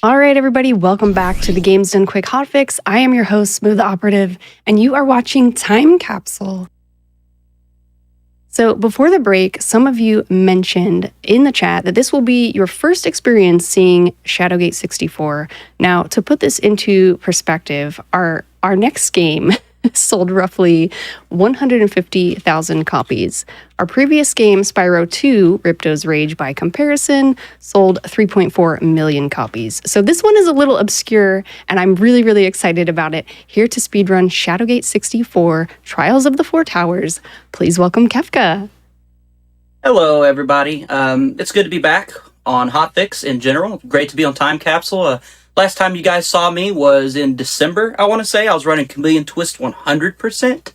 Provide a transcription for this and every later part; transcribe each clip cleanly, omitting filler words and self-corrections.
All right, everybody, welcome back to the Games Done Quick Hotfix. I am your host, SmoothOperative, and you are watching Time Capsule. So before the break, some of you mentioned in the chat that this will be your first experience seeing Shadowgate 64. Now, to put this into perspective, our next game sold roughly 150,000 copies. Our previous game, Spyro 2, Ripto's Rage by comparison, sold 3.4 million copies. So this one is a little obscure, and I'm really, really excited about it. Here to speedrun Shadowgate 64, Trials of the Four Towers. Please welcome Kefka. Hello, everybody. It's good to be back on Hotfix in general. Great to be on Time Capsule. Last time you guys saw me was in December, I want to say. I was running Chameleon Twist 100%.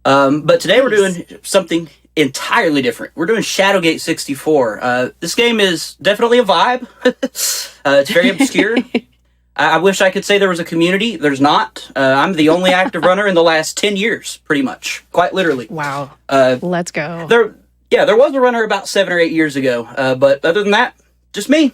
But today we're doing something entirely different. We're doing Shadowgate 64. This game is definitely a vibe. It's very obscure. I wish I could say there was a community. There's not. I'm the only active runner in the last 10 years, pretty much. Quite literally. Wow. Let's go. There was a runner about 7 or 8 years ago. But other than that, just me.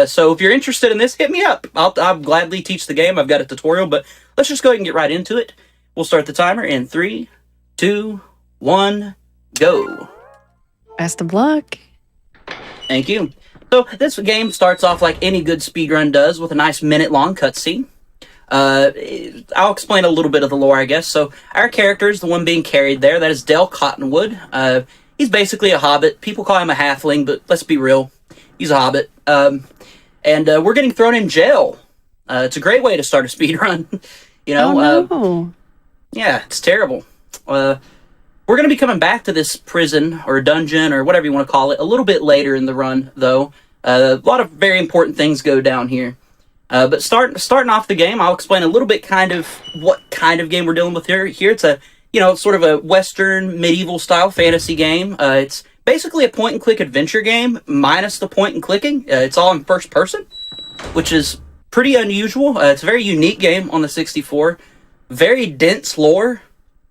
So if you're interested in this, hit me up. I'll gladly teach the game. I've got a tutorial, but let's just go ahead and get right into it. We'll start the timer in 3, 2, 1, go. Best of luck. Thank you. So this game starts off like any good speedrun does with a nice minute-long cutscene. I'll explain a little bit of the lore, I guess. So our character is the one being carried there. That is Dale Cottonwood. He's basically a hobbit. People call him a halfling, but let's be real. He's a hobbit. And we're getting thrown in jail. It's a great way to start a speedrun. You know? Oh, no. Yeah, it's terrible. We're going to be coming back to this prison or dungeon or whatever you want to call it a little bit later in the run, though. A lot of very important things go down here. But starting off the game, I'll explain a little bit kind of what kind of game we're dealing with here. Here it's a, sort of a Western medieval style fantasy game. It's basically a point-and-click adventure game, minus the point-and-clicking. It's all in first person, which is pretty unusual. It's a very unique game on the 64. Very dense lore.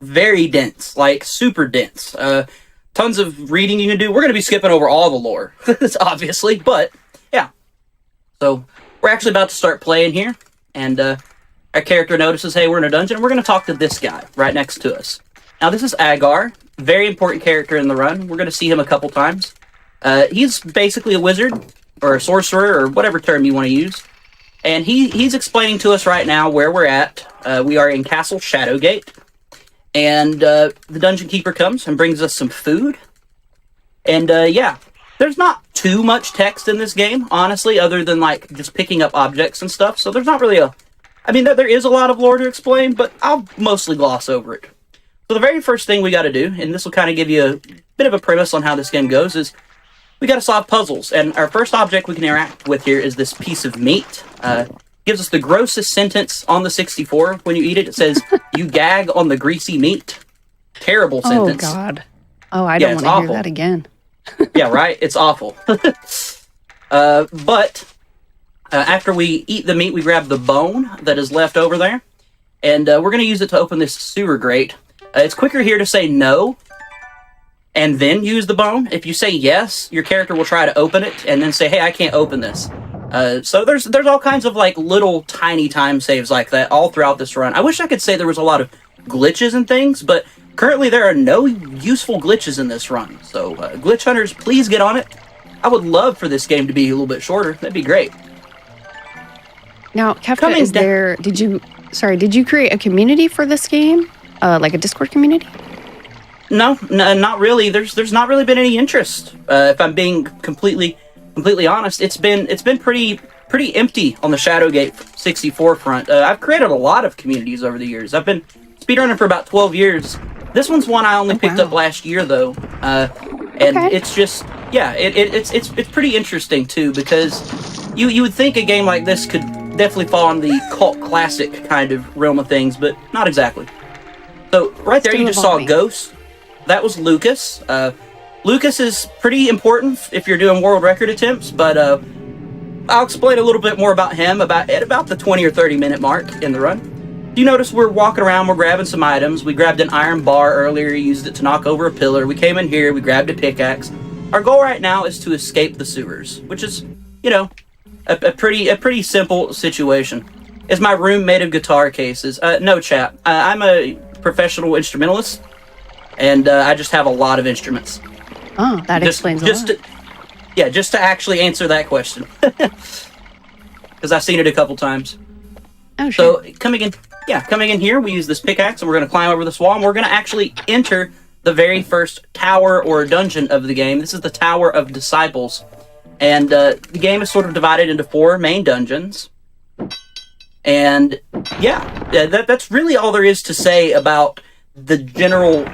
Very dense. Like, super dense. Tons of reading you can do. We're going to be skipping over all the lore, obviously, but, yeah. So, we're actually about to start playing here, and our character notices, hey, we're in a dungeon, and we're going to talk to this guy right next to us. Now, this is Agar. Very important character in the run. We're going to see him a couple times. He's basically a wizard, or a sorcerer, or whatever term you want to use. And he's explaining to us right now where we're at. We are in Castle Shadowgate. And the dungeon keeper comes and brings us some food. And yeah, there's not too much text in this game, honestly, other than like just picking up objects and stuff. So there's not really there is a lot of lore to explain, but I'll mostly gloss over it. So the very first thing we got to do, and this will kind of give you a bit of a premise on how this game goes, is we got to solve puzzles. And our first object we can interact with here is this piece of meat. Gives us the grossest sentence on the 64. When you eat it, it says, "You gag on the greasy meat." Terrible sentence. Oh, God. Oh, I don't want to hear that again. Yeah, right? It's awful. But after we eat the meat, we grab the bone that is left over there. And we're going to use it to open this sewer grate. It's quicker here to say no, and then use the bone. If you say yes, your character will try to open it, and then say, hey, I can't open this. So there's all kinds of like little tiny time saves like that all throughout this run. I wish I could say there was a lot of glitches and things, but currently there are no useful glitches in this run. So glitch hunters, please get on it. I would love for this game to be a little bit shorter. That'd be great. Now, Kefka, did you create a community for this game? Like a Discord community? No, not really. There's not really been any interest. If I'm being completely honest, it's been pretty empty on the Shadowgate 64 front. I've created a lot of communities over the years. I've been speedrunning for about 12 years. This one's one I only picked up last year, though. And it's just, yeah, it's pretty interesting too, because you would think a game like this could definitely fall in the cult classic kind of realm of things, but not exactly. So right there, you just saw a ghost. That was Lucas. Lucas is pretty important if you're doing world record attempts, but I'll explain a little bit more about him at about the 20 or 30 minute mark in the run. You notice we're walking around, we're grabbing some items. We grabbed an iron bar earlier, used it to knock over a pillar. We came in here, we grabbed a pickaxe. Our goal right now is to escape the sewers, which is, a pretty simple situation. Is my room made of guitar cases? No, chat. I'm a professional instrumentalist, and I just have a lot of instruments. Oh, that explains a lot. Just to actually answer that question, because I've seen it a couple times. Oh, sure. So coming in here, we use this pickaxe, and we're going to climb over this wall, and we're going to actually enter the very first tower or dungeon of the game. This is the Tower of Disciples, and the game is sort of divided into 4 main dungeons. And that's really all there is to say about the general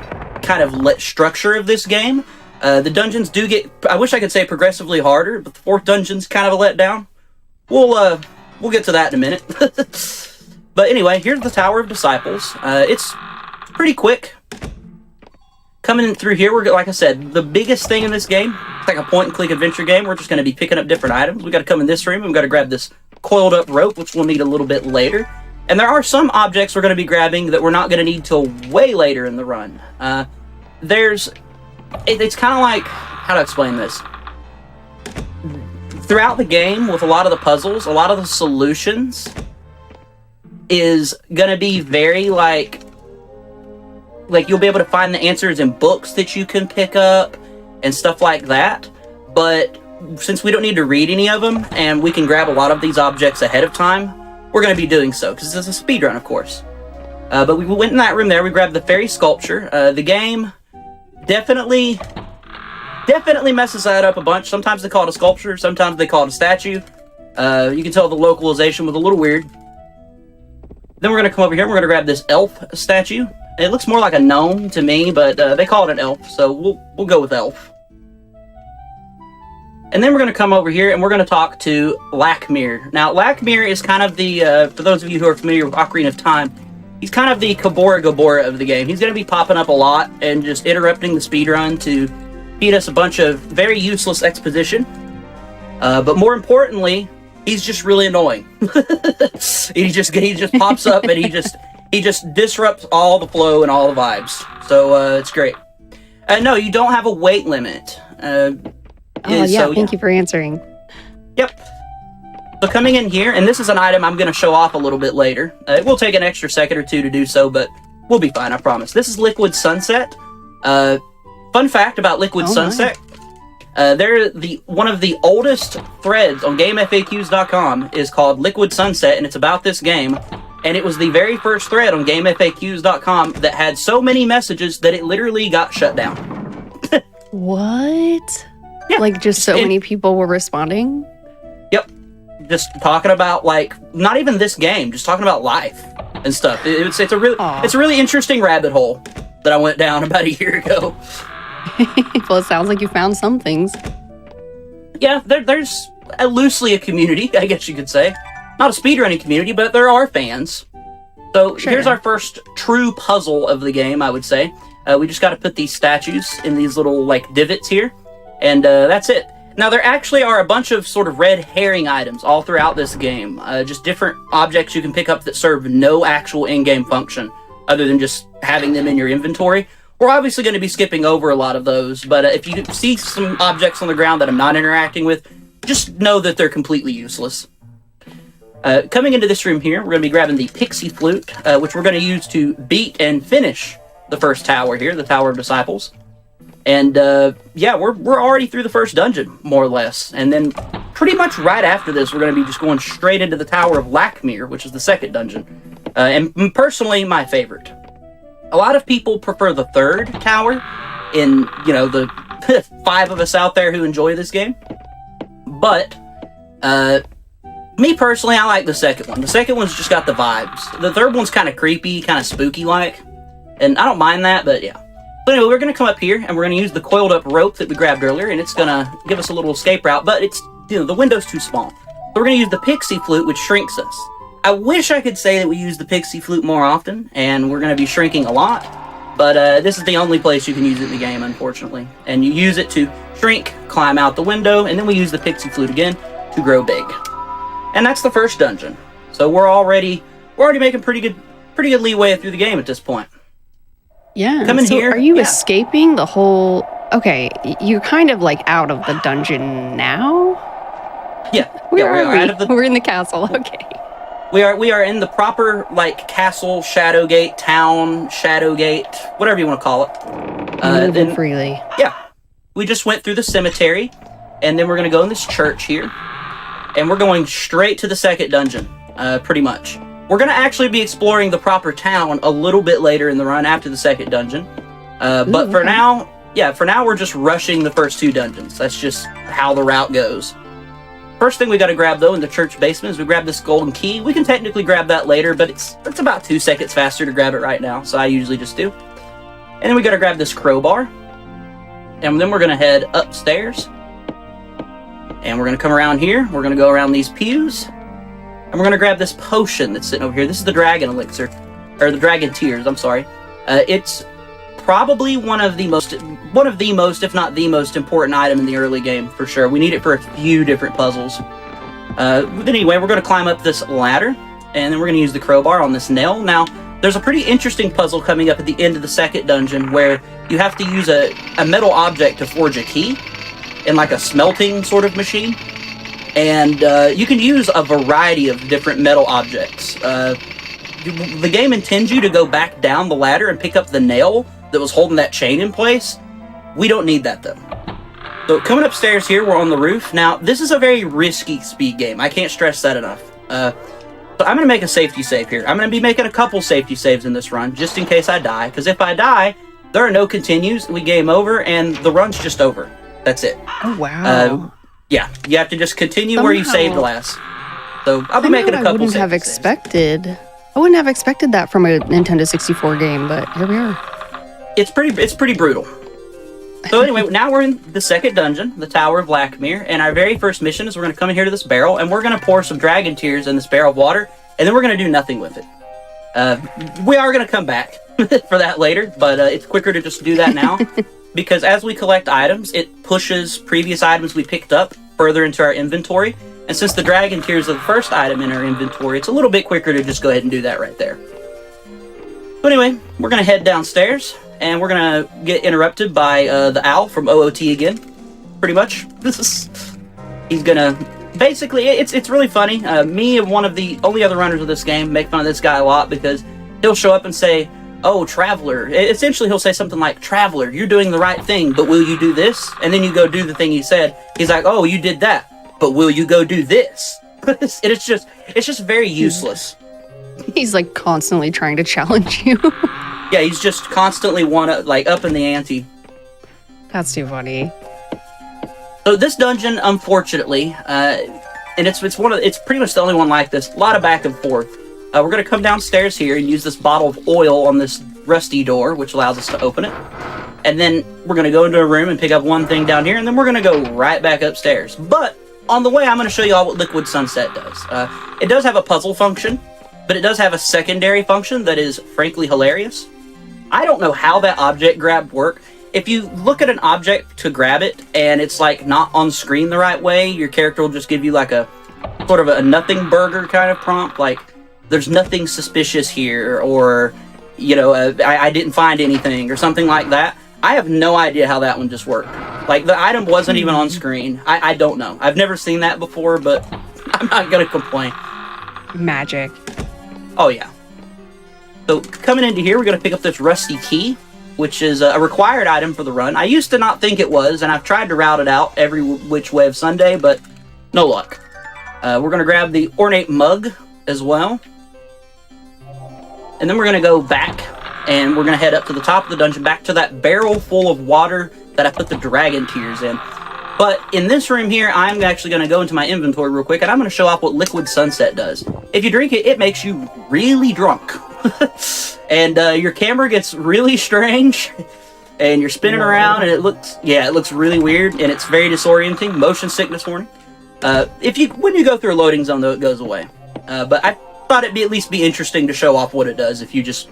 kind of structure of this game. The dungeons do get, I wish I could say progressively harder, but the 4th dungeon's kind of a letdown. We'll get to that in a minute. But anyway, here's the Tower of Disciples. It's pretty quick. Coming in through here, like I said, the biggest thing in this game, it's like a point-and-click adventure game. We're just going to be picking up different items. We got to come in this room, and we got to grab this coiled-up rope, which we'll need a little bit later. And there are some objects we're going to be grabbing that we're not going to need till way later in the run. It's kind of like, how to explain this? Throughout the game, with a lot of the puzzles, a lot of the solutions is going to be very like you'll be able to find the answers in books that you can pick up and stuff like that. But since we don't need to read any of them and we can grab a lot of these objects ahead of time, we're going to be doing so because it's a speed run, of course. But we went in that room there. We grabbed the fairy sculpture. The game definitely messes that up a bunch. Sometimes they call it a sculpture. Sometimes they call it a statue. You can tell the localization was a little weird. Then we're going to come over here. We're going to grab this elf statue. It looks more like a gnome to me, but they call it an elf, so we'll go with elf. And then we're going to come over here and we're going to talk to Lakmir. Now, Lakmir is kind of the, for those of you who are familiar with Ocarina of Time, he's kind of the Kabora Gabora of the game. He's going to be popping up a lot and just interrupting the speedrun to feed us a bunch of very useless exposition. But more importantly, he's just really annoying. he just pops up and he just disrupts all the flow and all the vibes. So it's great. No, you don't have a weight limit. Thank you for answering. Yep. So coming in here, and this is an item I'm going to show off a little bit later. It will take an extra second or two to do so, but we'll be fine, I promise. This is Liquid Sunset. Fun fact about Liquid Sunset. They're one of the oldest threads on GameFAQs.com is called Liquid Sunset, and it's about this game. And it was the very first thread on GameFAQs.com that had so many messages that it literally got shut down. What? Yeah. Like, just so many people were responding? Yep. Just talking about, like, not even this game, just talking about life and stuff. It's a really interesting rabbit hole that I went down about a year ago. Well, it sounds like you found some things. Yeah, there's loosely a community, I guess you could say. Not a speedrunning community, but there are fans. So Here's our first true puzzle of the game, I would say. We just got to put these statues in these little, like, divots here. And that's it. Now, there actually are a bunch of sort of red herring items all throughout this game. Just different objects you can pick up that serve no actual in-game function, other than just having them in your inventory. We're obviously going to be skipping over a lot of those, but if you see some objects on the ground that I'm not interacting with, just know that they're completely useless. Coming into this room here, we're going to be grabbing the Pixie Flute, which we're going to use to beat and finish the first tower here, the Tower of Disciples. And we're already through the first dungeon, more or less. And then pretty much right after this, we're going to be just going straight into the Tower of Lakmir, which is the second dungeon. And personally, my favorite. A lot of people prefer the third tower in, the 5 of us out there who enjoy this game. But, me personally, I like the second one. The second one's just got the vibes. The third one's kind of creepy, kind of spooky-like. And I don't mind that, but yeah. But anyway, we're going to come up here, and we're going to use the coiled-up rope that we grabbed earlier, and it's going to give us a little escape route, but it's, the window's too small. So we're going to use the Pixie Flute, which shrinks us. I wish I could say that we use the Pixie Flute more often, and we're going to be shrinking a lot, but this is the only place you can use it in the game, unfortunately. And you use it to shrink, climb out the window, and then we use the Pixie Flute again to grow big. And that's the first dungeon. So we're already making pretty good leeway through the game at this point. Yeah. Come in here. Are you escaping the whole... Okay, you're kind of like out of the dungeon now? Yeah. Where yeah, are we? out of the, We're in the castle. Okay. we are in the proper, like, castle, Shadowgate, town, Shadowgate, whatever you want to call it. Moving freely. Yeah. We just went through the cemetery, and then we're going to go in this church here, and we're going straight to the second dungeon, pretty much. We're going to actually be exploring the proper town a little bit later in the run after the second dungeon. But for now, we're just rushing the first two dungeons. That's just how the route goes. First thing we got to grab, though, in the church basement is we grab this golden key. We can technically grab that later, but it's about 2 seconds faster to grab it right now, so I usually just do. And then we got to grab this crowbar. And then we're going to head upstairs. And we're going to come around here. We're going to go around these pews. And we're going to grab this potion that's sitting over here. This is the dragon elixir. Or the dragon tears, I'm sorry. It's probably one of the most, if not the most important item in the early game, for sure. We need it for a few different puzzles. Anyway, we're going to climb up this ladder, and then we're going to use the crowbar on this nail. Now, there's a pretty interesting puzzle coming up at the end of the second dungeon where you have to use a metal object to forge a key in like a smelting sort of machine. And you can use a variety of different metal objects. The game intends you to go back down the ladder and pick up the nail that was holding that chain in place. We don't need that, though. So coming upstairs here, we're on the roof. Now, this is a very risky speed game. I can't stress that enough. So I'm going to make a safety save here. I'm going to be making a couple safety saves in this run, just in case I die. Because if I die, there are no continues, we game over, and the run's just over. That's it. Oh, wow. Yeah, you have to just continue where you saved last. So I'll be making a couple safety saves. I wouldn't have expected that from a Nintendo 64 game, but here we are. It's pretty brutal. So anyway, now we're in the second dungeon, the Tower of Blackmere, and our very first mission is we're going to come in here to this barrel, and we're going to pour some dragon tears in this barrel of water, and then we're going to do nothing with it. We are going to come back for that later, but it's quicker to just do that now, because as we collect items, it pushes previous items we picked up further into our inventory, and since the dragon tears are the first item in our inventory, it's a little bit quicker to just go ahead and do that right there. So anyway, we're going to head downstairs, and we're going to get interrupted by the owl from OOT again, pretty much. He's going to... Basically, it's really funny. Me and one of the only other runners of this game make fun of this guy a lot because he'll show up and say, "Oh, Traveler." Essentially, he'll say something like, "Traveler, you're doing the right thing, but will you do this?" And then you go do the thing he said. He's like, "Oh, you did that, but will you go do this?" It's just very useless. He's like constantly trying to challenge you. Yeah, he's just constantly up in the ante. That's too funny. So this dungeon, unfortunately, and it's pretty much the only one like this. A lot of back and forth. We're gonna come downstairs here and use this bottle of oil on this rusty door, which allows us to open it. And then we're gonna go into a room and pick up one thing down here, and then we're gonna go right back upstairs. But on the way, I'm gonna show you all what Liquid Sunset does. It does have a puzzle function, but it does have a secondary function that is frankly hilarious. I don't know how that object grab worked. If you look at an object to grab it and it's like not on screen the right way, your character will just give you like a sort of a nothing burger kind of prompt, like there's nothing suspicious here, or I didn't find anything, or something like that. I have no idea how that one just worked. Like the item wasn't even on screen. I don't know. I've never seen that before, but I'm not gonna complain. Magic. Oh yeah. So coming into here, we're gonna pick up this rusty key, which is a required item for the run. I used to not think it was, and I've tried to route it out every which way of Sunday, but no luck. We're going to grab the ornate mug as well. And then we're going to go back, and we're going to head up to the top of the dungeon, back to that barrel full of water that I put the dragon tears in. But in this room here, I'm actually going to go into my inventory real quick, and I'm going to show off what Liquid Sunset does. If you drink it, it makes you really drunk. And your camera gets really strange, and you're spinning around, and it looks really weird, and it's very disorienting. Motion sickness warning. When you go through a loading zone, though, it goes away. But I thought it'd at least be interesting to show off what it does if you just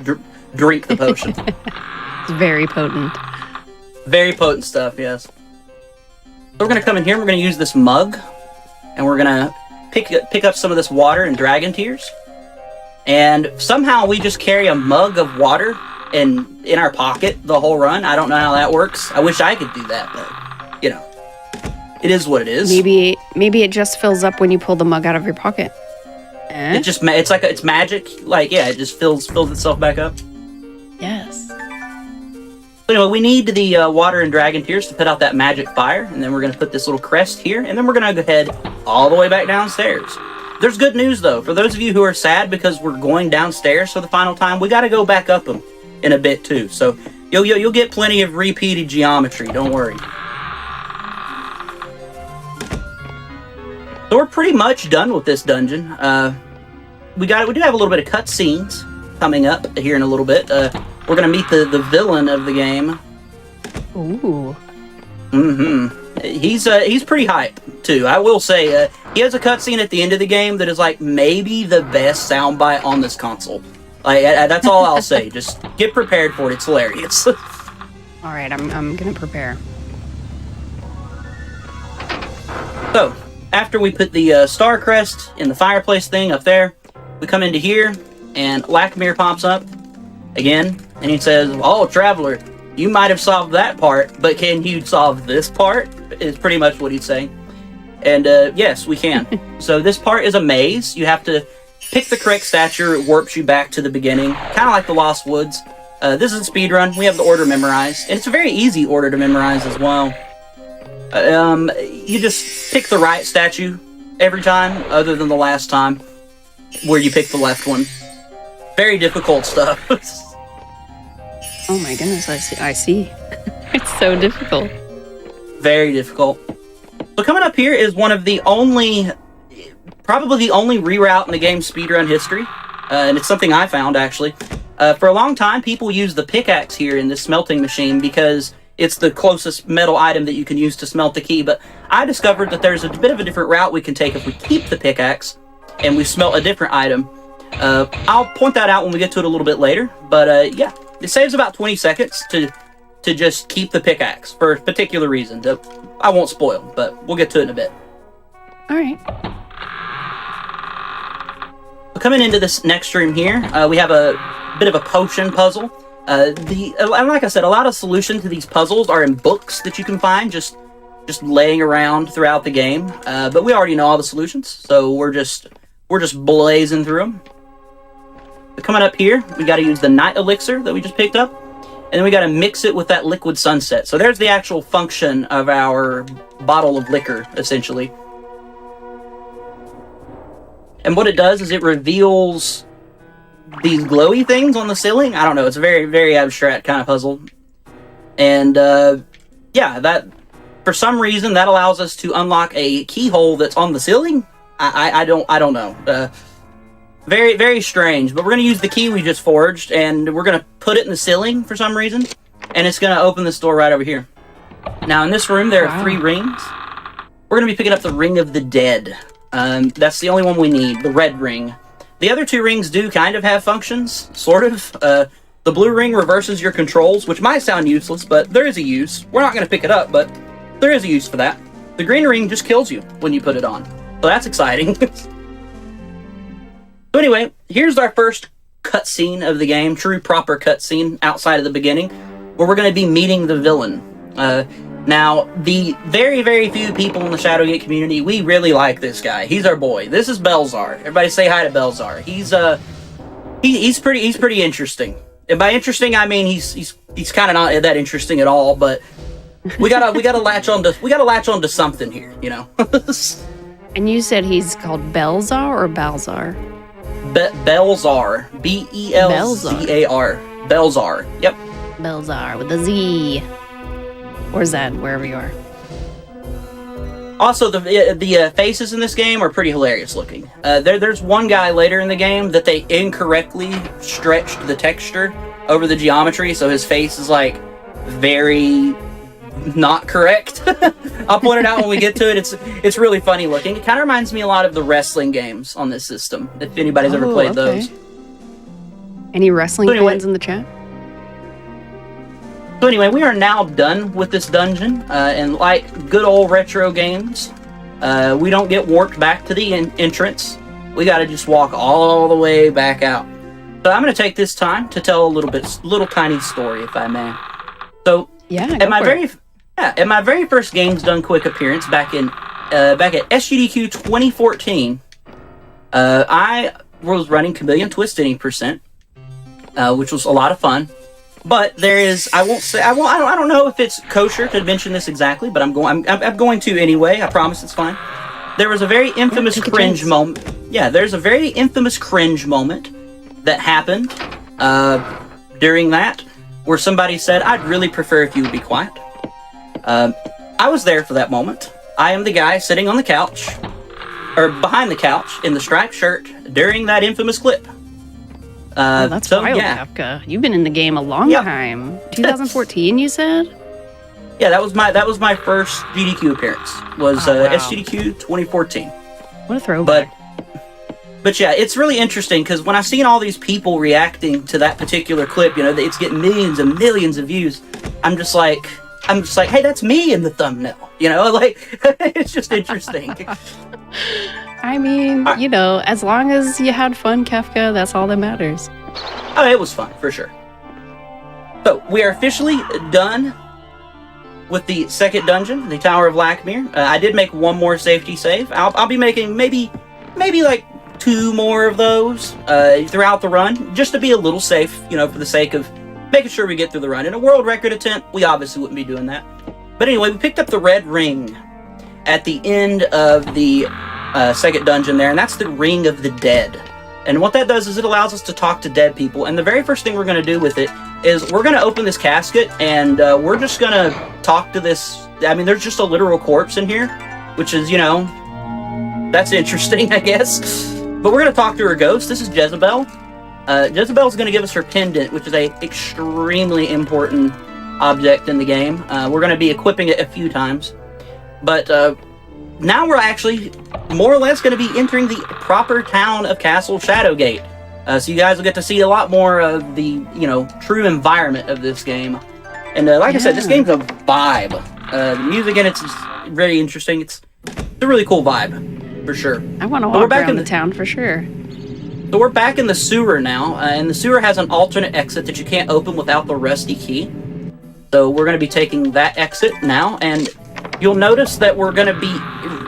drink the potion. It's very potent. Very potent stuff, yes. So we're going to come in here, we're going to use this mug, and we're going to pick up some of this water and dragon tears. And somehow we just carry a mug of water in our pocket the whole run. I don't know how that works. I wish I could do that, but, It is what it is. Maybe it just fills up when you pull the mug out of your pocket. It's magic. Like, yeah, it just fills itself back up. Yes. So anyway, we need the water and dragon tears to put out that magic fire, and then we're going to put this little crest here, and then we're going to go head all the way back downstairs. There's good news, though. For those of you who are sad because we're going downstairs for the final time, we got to go back up them in a bit, too. So you'll get plenty of repeated geometry. Don't worry. So we're pretty much done with this dungeon. We do have a little bit of cutscenes coming up here in a little bit. We're gonna meet the villain of the game. Ooh. Mm-hmm. He's pretty hype too. I will say he has a cutscene at the end of the game that is like maybe the best soundbite on this console. Like that's all I'll say. Just get prepared for it. It's hilarious. All right, I'm gonna prepare. So after we put the star crest in the fireplace thing up there, we come into here and Lachmir pops up again, and he says, "Oh, traveler, you might have solved that part, but can you solve this part?" Is pretty much what he's saying. And yes, we can. So this part is a maze. You have to pick the correct stature. It warps you back to the beginning, kind of like the Lost Woods. This is a speed run. We have the order memorized, and it's a very easy order to memorize as well. You just pick the right statue every time, other than the last time where you picked the left one. Very difficult stuff. Oh my goodness, I see. It's so difficult. Very difficult. So coming up here is one of the only, probably the only reroute in the game's speedrun history. And it's something I found, actually. For a long time, people use the pickaxe here in this smelting machine because it's the closest metal item that you can use to smelt the key. But I discovered that there's a bit of a different route we can take if we keep the pickaxe and we smelt a different item. I'll point that out when we get to it a little bit later. But yeah, it saves about 20 seconds to just keep the pickaxe for a particular reason that I won't spoil, but we'll get to it in a bit. All right. Coming into this next room here, we have a bit of a potion puzzle. Like I said, a lot of solutions to these puzzles are in books that you can find just laying around throughout the game. But we already know all the solutions, so we're just blazing through them. But coming up here, we got to use the night elixir that we just picked up, and then we got to mix it with that liquid sunset. So there's the actual function of our bottle of liquor, essentially. And what it does is it reveals these glowy things on the ceiling. I don't know. It's a very, very abstract kind of puzzle. And yeah, that for some reason that allows us to unlock a keyhole that's on the ceiling. I don't know. Very, very strange. But we're going to use the key we just forged, and we're going to put it in the ceiling for some reason, and it's going to open this door right over here. Now, in this room, there are 3 rings. We're going to be picking up the Ring of the Dead. That's the only one we need, the red ring. The other 2 rings do kind of have functions, sort of. The blue ring reverses your controls, which might sound useless, but there is a use. We're not going to pick it up, but there is a use for that. The green ring just kills you when you put it on. So that's exciting. So anyway, here's our first cutscene of the game, true proper cutscene outside of the beginning, where we're going to be meeting the villain. Now, the very, very few people in the Shadowgate community, we really like this guy. He's our boy. This is Belzar. Everybody say hi to Belzar. He's pretty interesting. And by interesting, I mean he's kind of not that interesting at all. But we gotta latch onto something here, you know. And you said he's called Belzar or Balzar? Belzar. Belzar. Belzar. Yep. Belzar with a Z. Or Z, wherever you are. Also, the faces in this game are pretty hilarious looking. There's one guy later in the game that they incorrectly stretched the texture over the geometry, so his face is like very not correct. I'll point it out when we get to it. It's really funny looking. It kind of reminds me a lot of the wrestling games on this system, if anybody's ever played those. Any wrestling fans in the chat? So anyway, we are now done with this dungeon, and like good old retro games, we don't get warped back to the entrance. We got to just walk all the way back out. So I'm going to take this time to tell a little tiny story, if I may. So yeah, Yeah, and my very first Games Done Quick appearance back at SGDQ 2014, I was running Chameleon Twist any percent, which was a lot of fun. But there is, I don't know if it's kosher to mention this exactly, but I'm going to anyway. I promise it's fine. There was a very infamous cringe moment. Yeah, there's a very infamous cringe moment that happened during that, where somebody said, "I'd really prefer if you would be quiet." I was there for that moment. I am the guy sitting on the couch, or behind the couch, in the striped shirt during that infamous clip. Oh, that's wild, Kafka. You've been in the game a long time. 2014, you said? Yeah, that was my first GDQ appearance. Was SGDQ 2014. What a throwback. But yeah, it's really interesting because when I've seen all these people reacting to that particular clip, it's getting millions and millions of views. I'm just like, hey, that's me in the thumbnail. It's just interesting. I mean, as long as you had fun, Kafka, that's all that matters. Oh, it was fun, for sure. So, we are officially done with the second dungeon, the Tower of Lackmere. I did make one more safety save. I'll be making maybe like 2 more of those throughout the run, just to be a little safe, for the sake of making sure we get through the run. In a world record attempt, we obviously wouldn't be doing that. But anyway, we picked up the red ring at the end of the second dungeon there, and that's the Ring of the Dead. And what that does is it allows us to talk to dead people. And the very first thing we're going to do with it is we're going to open this casket, and we're just going to talk to this. I mean, there's just a literal corpse in here, which is, that's interesting, I guess. But we're going to talk to her ghost. This is Jezebel. Jezebel's going to give us her pendant, which is a extremely important object in the game. We're going to be equipping it a few times. But now we're actually more or less going to be entering the proper town of Castle Shadowgate. So you guys will get to see a lot more of the, true environment of this game. And like I said, this game's a vibe. The music in it's very interesting. It's a really cool vibe, for sure. I want to walk around the town for sure. So we're back in the sewer now, and the sewer has an alternate exit that you can't open without the rusty key. So we're going to be taking that exit now, and you'll notice that we're going to be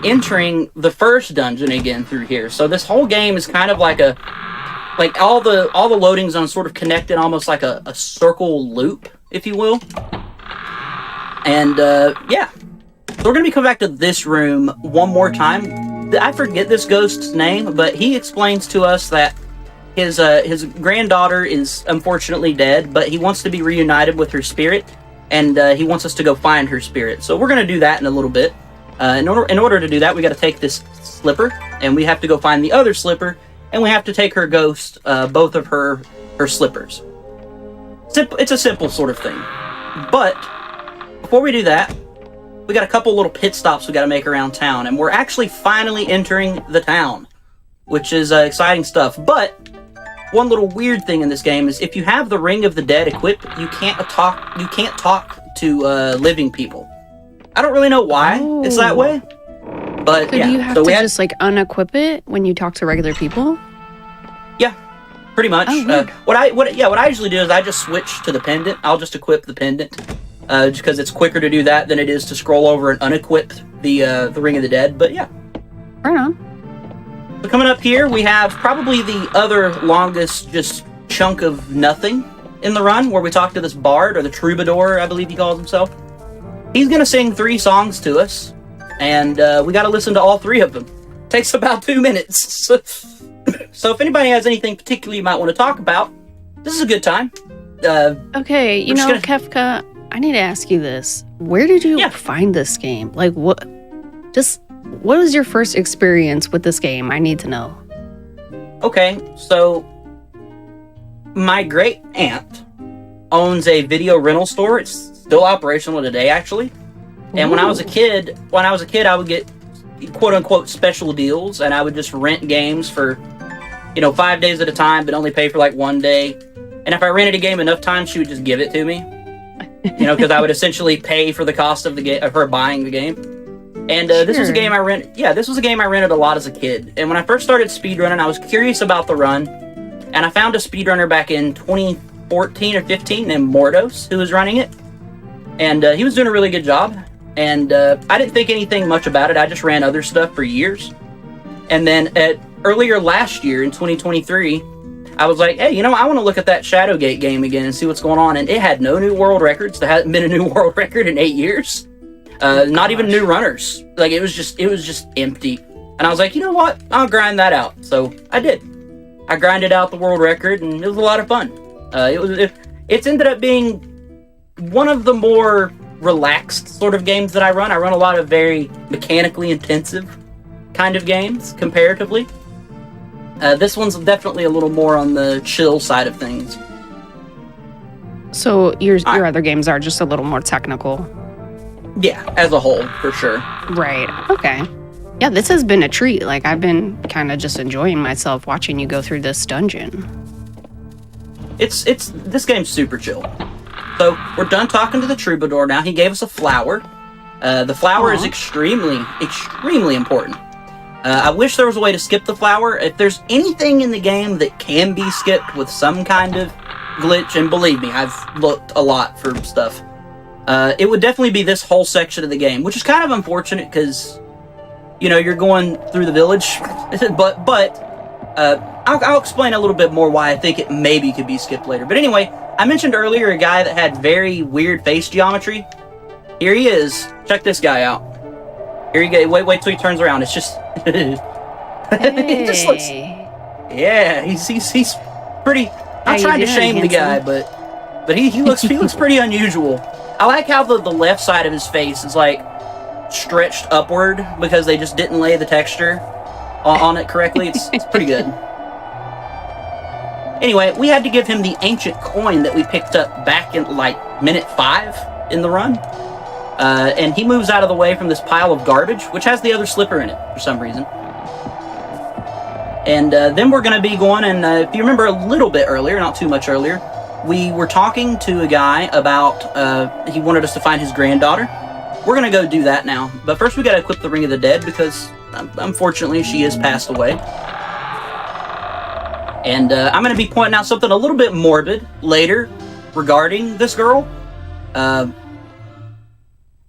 entering the first dungeon again through here. So this whole game is kind of like all the loading zones sort of connected, almost like a circle loop, if you will. And yeah, so we're going to be coming back to this room one more time. I forget this ghost's name, but he explains to us that his granddaughter is unfortunately dead, but he wants to be reunited with her spirit. And he wants us to go find her spirit. So we're going to do that in a little bit. In order to do that, we got to take this slipper, and we have to go find the other slipper, and we have to take her ghost, both of her slippers. It's a simple sort of thing. But before we do that, we got a couple little pit stops we got to make around town, and we're actually finally entering the town, which is exciting stuff. But one little weird thing in this game is if you have the Ring of the Dead equipped, you can't talk to living people. I don't really know why it's that way, but so do you have to just like unequip it when you talk to regular people? Yeah, pretty much. What I usually do is I just switch to the pendant. I'll just equip the pendant, just because it's quicker to do that than it is to scroll over and unequip the Ring of the Dead. But yeah, right on. So coming up here, we have probably the other longest just chunk of nothing in the run, where we talk to this bard, or the troubadour, I believe he calls himself. He's going to sing 3 songs to us, and we got to listen to all 3 of them. Takes about 2 minutes. So if anybody has anything particular you might want to talk about, this is a good time. Okay, Kefka, I need to ask you this. Where did you find this game? Like, what was your first experience with this game? I need to know. Okay, so my great aunt owns a video rental store. It's still operational today, actually. And when I was a kid, I would get quote unquote special deals, and I would just rent games for 5 days at a time, but only pay for like 1 day. And if I rented a game enough times, she would just give it to me. Because I would essentially pay for the cost of her buying the game. And this was a game I rented. Yeah, this was a game I rented a lot as a kid. And when I first started speedrunning, I was curious about the run, and I found a speedrunner back in 2014 or 15 named Mordos who was running it. And he was doing a really good job. And I didn't think anything much about it. I just ran other stuff for years. And then earlier last year in 2023, I was like, hey, I want to look at that Shadowgate game again and see what's going on. And it had no new world records. There hadn't been a new world record in 8 years. Not even new runners. Like, it was just empty. And I was like, you know what? I'll grind that out. So I did. I grinded out the world record, and it was a lot of fun. It's ended up being one of the more relaxed sort of games that I run. I run a lot of very mechanically intensive kind of games, comparatively. This one's definitely a little more on the chill side of things. So your other games are just a little more technical? Yeah, as a whole, for sure. Right, okay. Yeah, this has been a treat. Like, I've been kind of just enjoying myself watching you go through this dungeon. This game's super chill. So, we're done talking to the troubadour now. He gave us a flower. The flower is extremely, extremely important. I wish there was a way to skip the flower. If there's anything in the game that can be skipped with some kind of glitch, and believe me, I've looked a lot for stuff, it would definitely be this whole section of the game, which is kind of unfortunate because, you're going through the village. but I'll explain a little bit more why I think it maybe could be skipped later. But anyway, I mentioned earlier a guy that had very weird face geometry. Here he is. Check this guy out. Here you go. Wait till he turns around. It's just... It just looks... Yeah, he's pretty... Not trying to shame the guy, but he looks pretty unusual. I like how the left side of his face is like stretched upward because they just didn't lay the texture on it correctly. It's pretty good. Anyway, we had to give him the ancient coin that we picked up back in like minute 5 in the run. And he moves out of the way from this pile of garbage, which has the other slipper in it for some reason. And then we're going to be going, and if you remember a little bit earlier, not too much earlier, we were talking to a guy about, he wanted us to find his granddaughter. We're going to go do that now. But first we got to equip the Ring of the Dead because, unfortunately, she has passed away. And I'm going to be pointing out something a little bit morbid later regarding this girl. I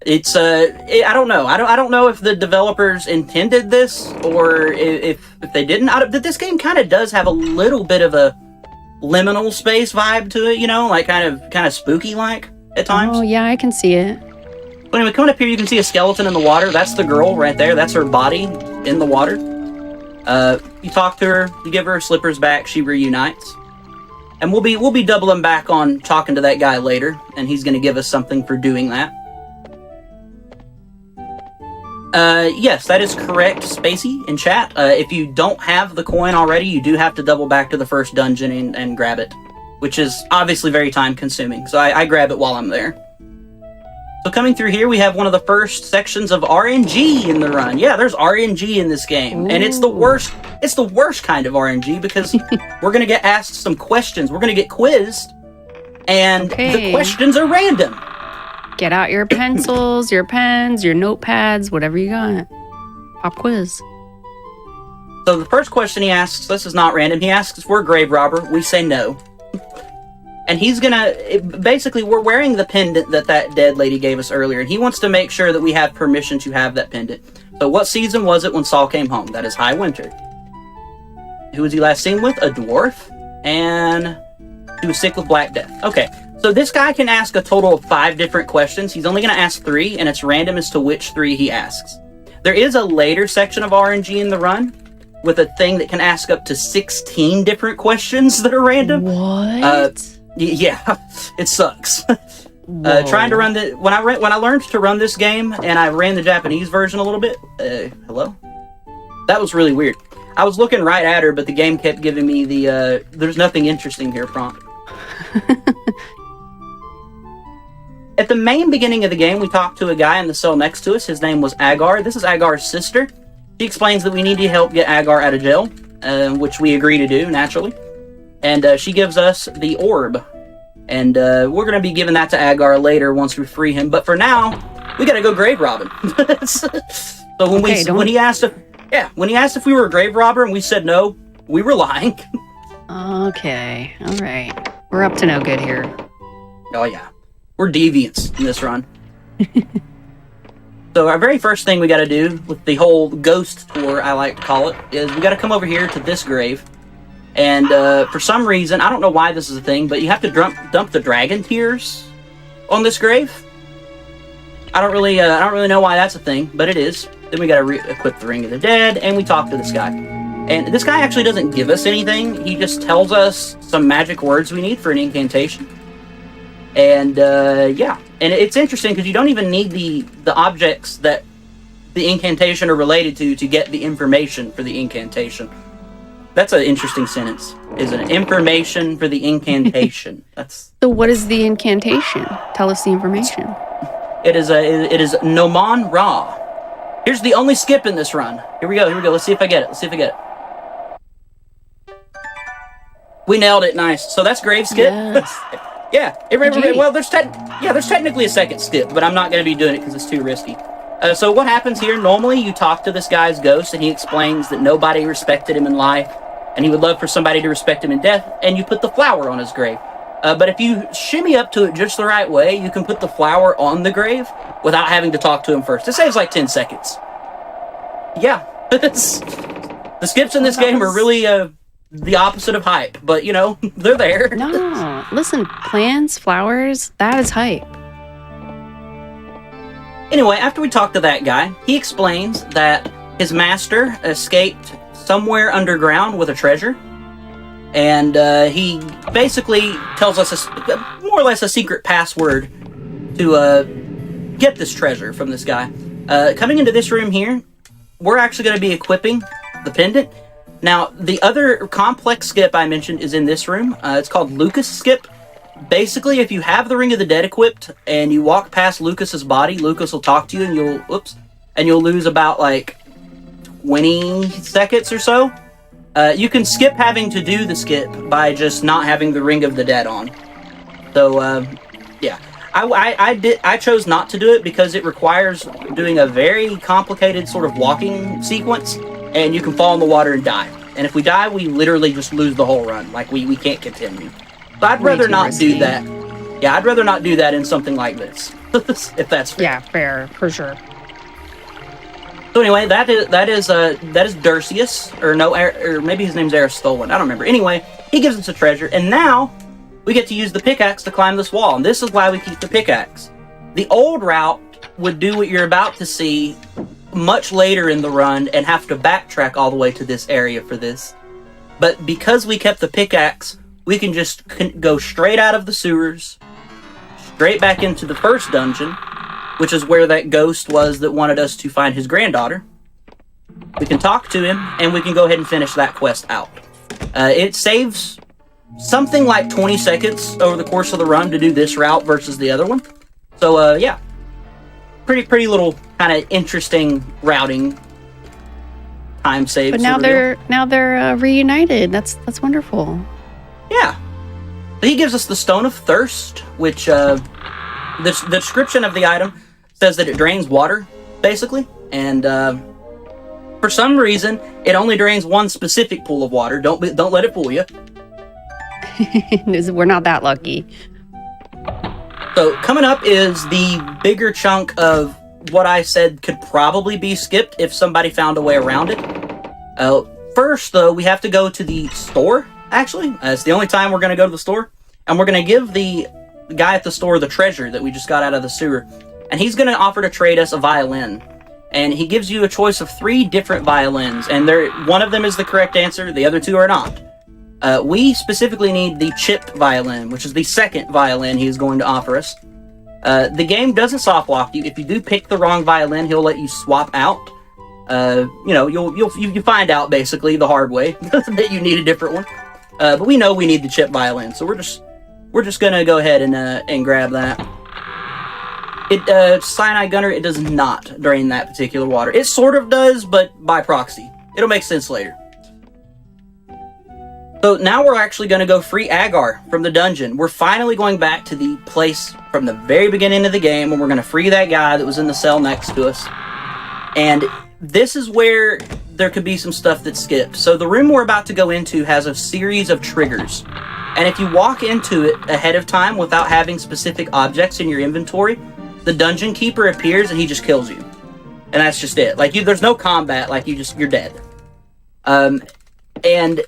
don't know. I don't know if the developers intended this or if they didn't. This game kind of does have a little bit of a liminal space vibe to it, like kind of spooky like at times. Oh yeah, I can see it. But anyway, coming up here, you can see a skeleton in the water. That's the girl right there. That's her body in the water. You talk to her, you give her her slippers back, she reunites. And we'll be doubling back on talking to that guy later, and he's going to give us something for doing that. Yes, that is correct, Spacey, in chat. If you don't have the coin already, you do have to double back to the first dungeon and grab it, which is obviously very time-consuming, so I grab it while I'm there. So coming through here, we have one of the first sections of RNG in the run. Yeah, there's RNG in this game, and it's the worst kind of RNG because we're going to get asked some questions. We're going to get quizzed, and the questions are random. Get out your pencils, your pens, your notepads, whatever you got. Pop quiz. So the first question he asks, this is not random, he asks if we're a grave robber. We say no. And he's gonna, basically, we're wearing the pendant that dead lady gave us earlier, and he wants to make sure that we have permission to have that pendant. So what season was it when Saul came home? That is High Winter. Who was he last seen with? A dwarf. And he was sick with Black Death. Okay. So this guy can ask a total of 5 different questions. He's only going to ask 3, and it's random as to which 3 he asks. There is a later section of RNG in the run with a thing that can ask up to 16 different questions that are random. What? Yeah, it sucks. Trying to run when I learned to run this game, and I ran the Japanese version a little bit. Hello? That was really weird. I was looking right at her, but the game kept giving me the "there's nothing interesting here" prompt. At the main beginning of the game, we talked to a guy in the cell next to us. His name was Agar. This is Agar's sister. She explains that we need to help get Agar out of jail, which we agree to do, naturally. And she gives us the orb. And we're going to be giving that to Agar later once we free him. But for now, we got to go grave robbing. So when he asked if we were a grave robber and we said no, we were lying. Okay, all right. We're up to no good here. Oh, yeah. We're deviants in this run. So our very first thing we got to do with the whole ghost tour, I like to call it, is we got to come over here to this grave. And for some reason, I don't know why this is a thing, but you have to dump the dragon tears on this grave. I don't really know why that's a thing, but it is. Then we got to equip the Ring of the Dead, and we talk to this guy. And this guy actually doesn't give us anything. He just tells us some magic words we need for an incantation. And yeah, and it's interesting because you don't even need the objects that the incantation are related to get the information for the incantation. That's an interesting sentence. Is an information for the incantation. That's So what is the incantation? Tell us the information. it is Noman Ra. Here's the only skip in this run. Here we go. Let's see if I get it. We nailed it. Nice. So that's grave skip. Yes. Yeah. Well, there's technically a second skip, but I'm not going to be doing it because it's too risky. So what happens here? Normally, you talk to this guy's ghost, and he explains that nobody respected him in life, and he would love for somebody to respect him in death, and you put the flower on his grave. But if you shimmy up to it just the right way, you can put the flower on the grave without having to talk to him first. It saves like 10 seconds. Yeah. The skips in this game are really the opposite of hype, but, you know, they're there. No. Listen, plants, flowers, that is hype. Anyway, after we talk to that guy, he explains that his master escaped somewhere underground with a treasure. And he basically tells us more or less a secret password to get this treasure from this guy. Coming into this room here, we're actually going to be equipping the pendant. Now, the other complex skip I mentioned is in this room. It's called Lucas Skip. Basically, if you have the Ring of the Dead equipped and you walk past Lucas's body, Lucas will talk to you and you'll lose about like 20 seconds or so. You can skip having to do the skip by just not having the Ring of the Dead on. So, yeah. I chose not to do it because it requires doing a very complicated sort of walking sequence, and you can fall in the water and die. And if we die, we literally just lose the whole run. Like, we can't continue. So I'd rather not do that. Yeah, I'd rather not do that in something like this. If that's fair. Yeah, fair, for sure. So anyway, that is Dursius, or maybe his name's Aristolan. I don't remember. Anyway, he gives us a treasure, and now we get to use the pickaxe to climb this wall, and this is why we keep the pickaxe. The old route would do what you're about to see much later in the run and have to backtrack all the way to this area for this. But because we kept the pickaxe, we can just go straight out of the sewers, straight back into the first dungeon, which is where that ghost was that wanted us to find his granddaughter. We can talk to him, and we can go ahead and finish that quest out. It saves something like 20 seconds over the course of the run to do this route versus the other one. So, yeah. Pretty little kind of interesting routing time saves. But now they're reunited. That's wonderful. Yeah. So he gives us the Stone of Thirst, which the description of the item says that it drains water, basically, and for some reason it only drains one specific pool of water. Don't let it fool you. We're not that lucky. So coming up is the bigger chunk of what I said could probably be skipped if somebody found a way around it. First, though, we have to go to the store, actually. It's the only time we're going to go to the store. And we're going to give the guy at the store the treasure that we just got out of the sewer. And he's going to offer to trade us a violin. And he gives you a choice of 3 different violins. And one of them is the correct answer. The other 2 are not. We specifically need the chipped violin, which is the second violin he is going to offer us. The game doesn't soft lock you. If you do pick the wrong violin, he'll let you swap out. You find out basically the hard way that you need a different one. But we know we need the chipped violin, so we're just gonna go ahead and grab that. Cyanide Gunner, it does not drain that particular water. It sort of does, but by proxy. It'll make sense later. So now we're actually going to go free Agar from the dungeon. We're finally going back to the place from the very beginning of the game, and we're going to free that guy that was in the cell next to us. And this is where there could be some stuff that skips. So the room we're about to go into has a series of triggers. And if you walk into it ahead of time without having specific objects in your inventory, the dungeon keeper appears and he just kills you. And that's just it. Like, there's no combat. Like, you're dead. And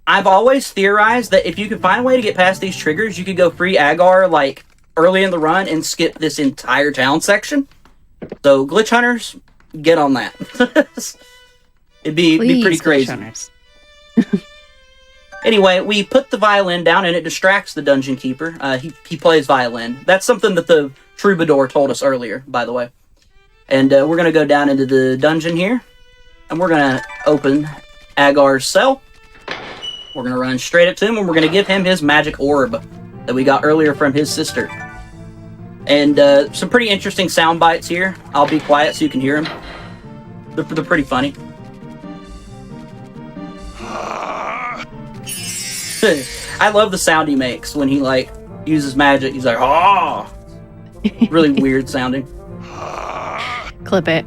I've always theorized that if you could find a way to get past these triggers, you could go free Agar, like, early in the run and skip this entire town section. So, glitch hunters, get on that. It'd be pretty crazy. Anyway, we put the violin down and it distracts the dungeon keeper. He plays violin. That's something that the troubadour told us earlier, by the way. And we're going to go down into the dungeon here. And we're going to open Agar's cell. We're going to run straight up to him and we're going to give him his magic orb that we got earlier from his sister. And some pretty interesting sound bites here. I'll be quiet so you can hear them. They're pretty funny. I love the sound he makes when he, like, uses magic. He's like, oh! Really weird sounding. Clip it.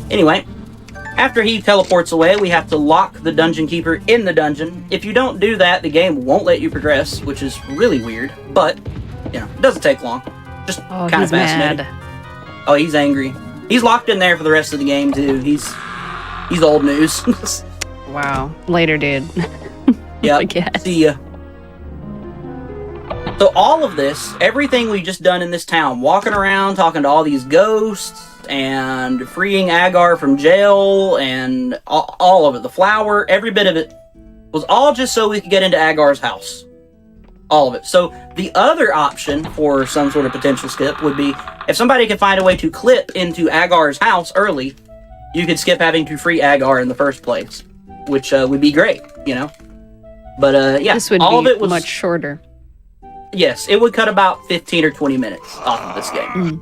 Anyway, after he teleports away, we have to lock the dungeon keeper in the dungeon. If you don't do that, the game won't let you progress, which is really weird. But, you know, it doesn't take long. Just kind of fascinating. Mad. Oh, he's angry. He's locked in there for the rest of the game, too. He's old news. Wow. Later, dude. Yeah. See ya. So all of this, everything we just done in this town, walking around, talking to all these ghosts, and freeing Agar from jail, and all of it, the flower, every bit of it, was all just so we could get into Agar's house. All of it. So the other option for some sort of potential skip would be, if somebody could find a way to clip into Agar's house early, you could skip having to free Agar in the first place, which would be great, you know? But yeah, this would all be of it was much shorter. Yes, it would cut about 15 or 20 minutes off of this game,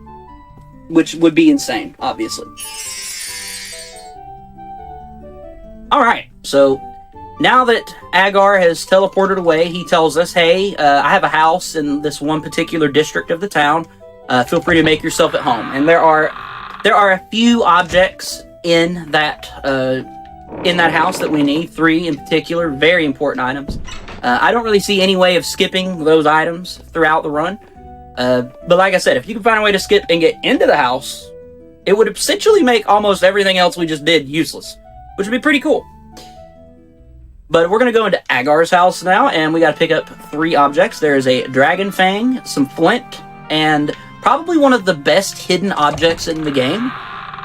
which would be insane, obviously. All right, so now that Agar has teleported away, he tells us, hey, I have a house in this one particular district of the town. Feel free to make yourself at home. And there are a few objects in that house that we need. 3 in particular, very important items. I don't really see any way of skipping those items throughout the run. But like I said, if you can find a way to skip and get into the house, it would essentially make almost everything else we just did useless, which would be pretty cool. But we're going to go into Agar's house now, and we got to pick up 3 objects. There is a dragon fang, some flint, and probably one of the best hidden objects in the game.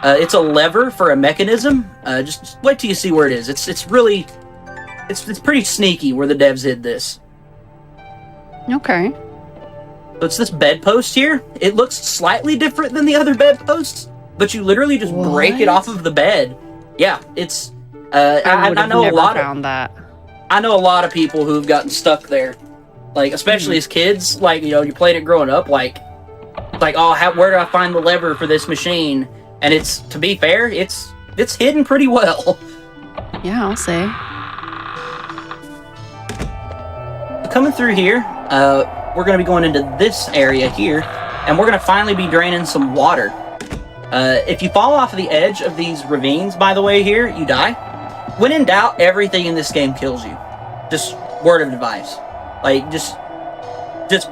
It's a lever for a mechanism. Just wait till you see where it is. It's pretty sneaky where the devs hid this. Okay. So it's this bedpost here. It looks slightly different than the other bedposts, but you literally just break it off of the bed. Yeah, it's. I know a lot found that. I know a lot of people who've gotten stuck there, like especially as kids. Like, you know, you played it growing up. Like oh, where do I find the lever for this machine? And it's, to be fair, it's hidden pretty well. Yeah, I'll say. Coming through here, we're going to be going into this area here, and we're going to finally be draining some water. If you fall off of the edge of these ravines, by the way, here, you die. When in doubt, everything in this game kills you. Just word of advice. Like, just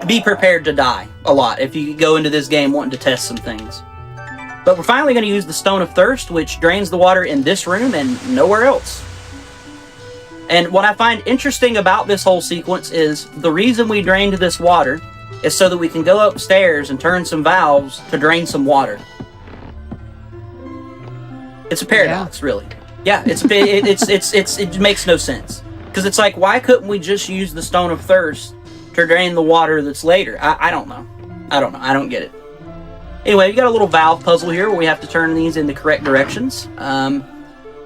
be prepared to die a lot if you go into this game wanting to test some things. But we're finally going to use the Stone of Thirst, which drains the water in this room and nowhere else. And what I find interesting about this whole sequence is the reason we drained this water is so that we can go upstairs and turn some valves to drain some water. It's a paradox, really. Yeah, it makes no sense. Because it's like, why couldn't we just use the Stone of Thirst to drain the water that's later? I don't know. I don't get it. Anyway, we got a little valve puzzle here where we have to turn these in the correct directions.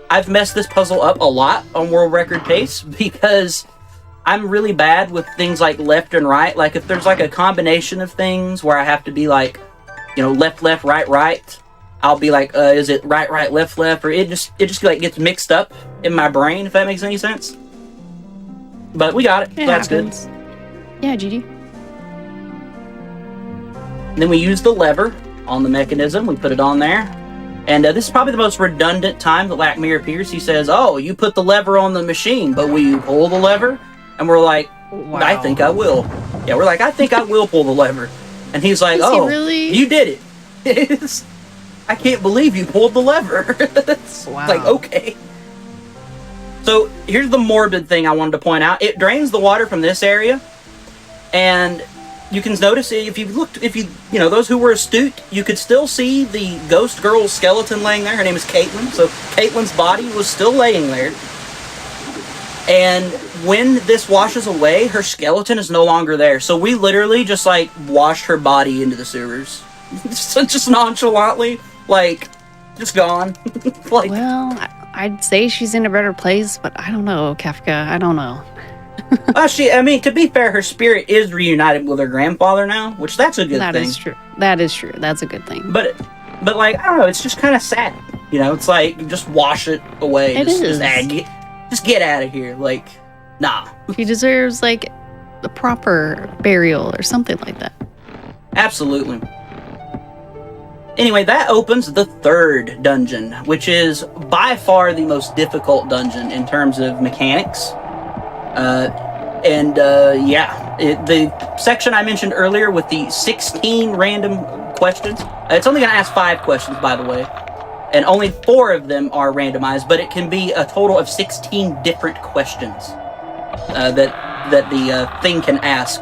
I've messed this puzzle up a lot on world record pace because I'm really bad with things like left and right. Like, if there's like a combination of things where I have to be like, you know, left, right, I'll be like, is it right, left, or it just like gets mixed up in my brain, if that makes any sense. But we got it. So that's good. Yeah, GG. And then we use the lever on the mechanism. We put it on there. And this is probably the most redundant time that Black Mirror appears. He says, "Oh, you put the lever on the machine, but will you pull the lever?" And we're like, Wow. "I think I will." Yeah, we're like, "I think I will pull the lever." And he's like, Is he "Oh, really? you did it." I can't believe you pulled the lever. It's Wow. like, okay. So here's the morbid thing I wanted to point out. It drains the water from this area, and you can notice if you those who were astute, you could still see the ghost girl's skeleton laying there. Her name is Caitlin. So Caitlin's body was still laying there. And when this washes away, her skeleton is no longer there. So we literally just like washed her body into the sewers. just nonchalantly, like, just gone. Like, Well, I'd say she's in a better place, but I don't know, Kafka. I don't know. to be fair, her spirit is reunited with her grandfather now, which that's a good thing. That is true. That is true. That's a good thing. But like, I don't know, it's just kind of sad. It's like, you just wash it away. It is. Just get out of here. Like, nah. She deserves, like, a proper burial or something like that. Absolutely. Anyway, that opens the third dungeon, which is by far the most difficult dungeon in terms of mechanics. The section I mentioned earlier with the 16 random questions, it's only going to ask 5 questions, by the way, and only 4 of them are randomized, but it can be a total of 16 different questions that the thing can ask,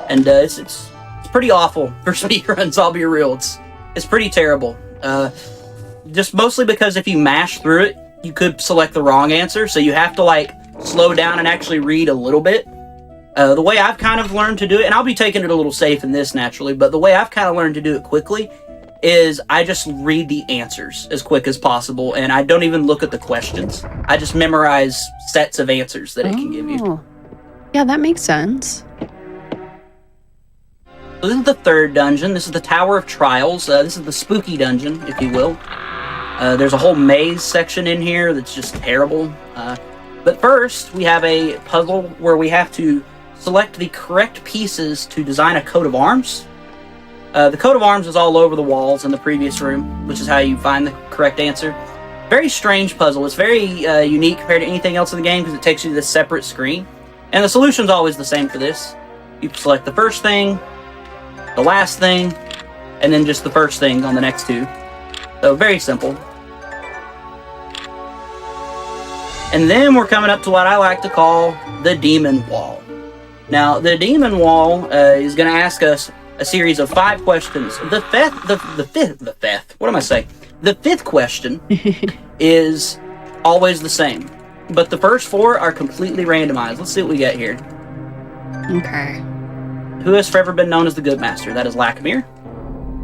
and it's pretty awful for speedruns. I'll be real, it's pretty terrible. Just mostly because if you mash through it, you could select the wrong answer, so you have to like slow down and actually read a little bit. The way I've kind of learned to do it, and I'll be taking it a little safe in this naturally, but the way I've kind of learned to do it quickly is I just read the answers as quick as possible, and I don't even look at the questions. I just memorize sets of answers that it can give you. Yeah, that makes sense. So this is the third dungeon. This is the Tower of Trials. This is the spooky dungeon, if you will. There's a whole maze section in here that's just terrible. But first, we have a puzzle where we have to select the correct pieces to design a coat of arms. The coat of arms is all over the walls in the previous room, which is how you find the correct answer. Very strange puzzle. It's very unique compared to anything else in the game because it takes you to this separate screen. And the solution's always the same for this. You select the first thing, the last thing, and then just the first thing on the next 2. So very simple. And then we're coming up to what I like to call the Demon Wall. Now, the Demon Wall is going to ask us a series of 5 questions. The fifth question is always the same, but the first 4 are completely randomized. Let's see what we get here. Okay. Who has forever been known as the Good Master? That is Lackamere.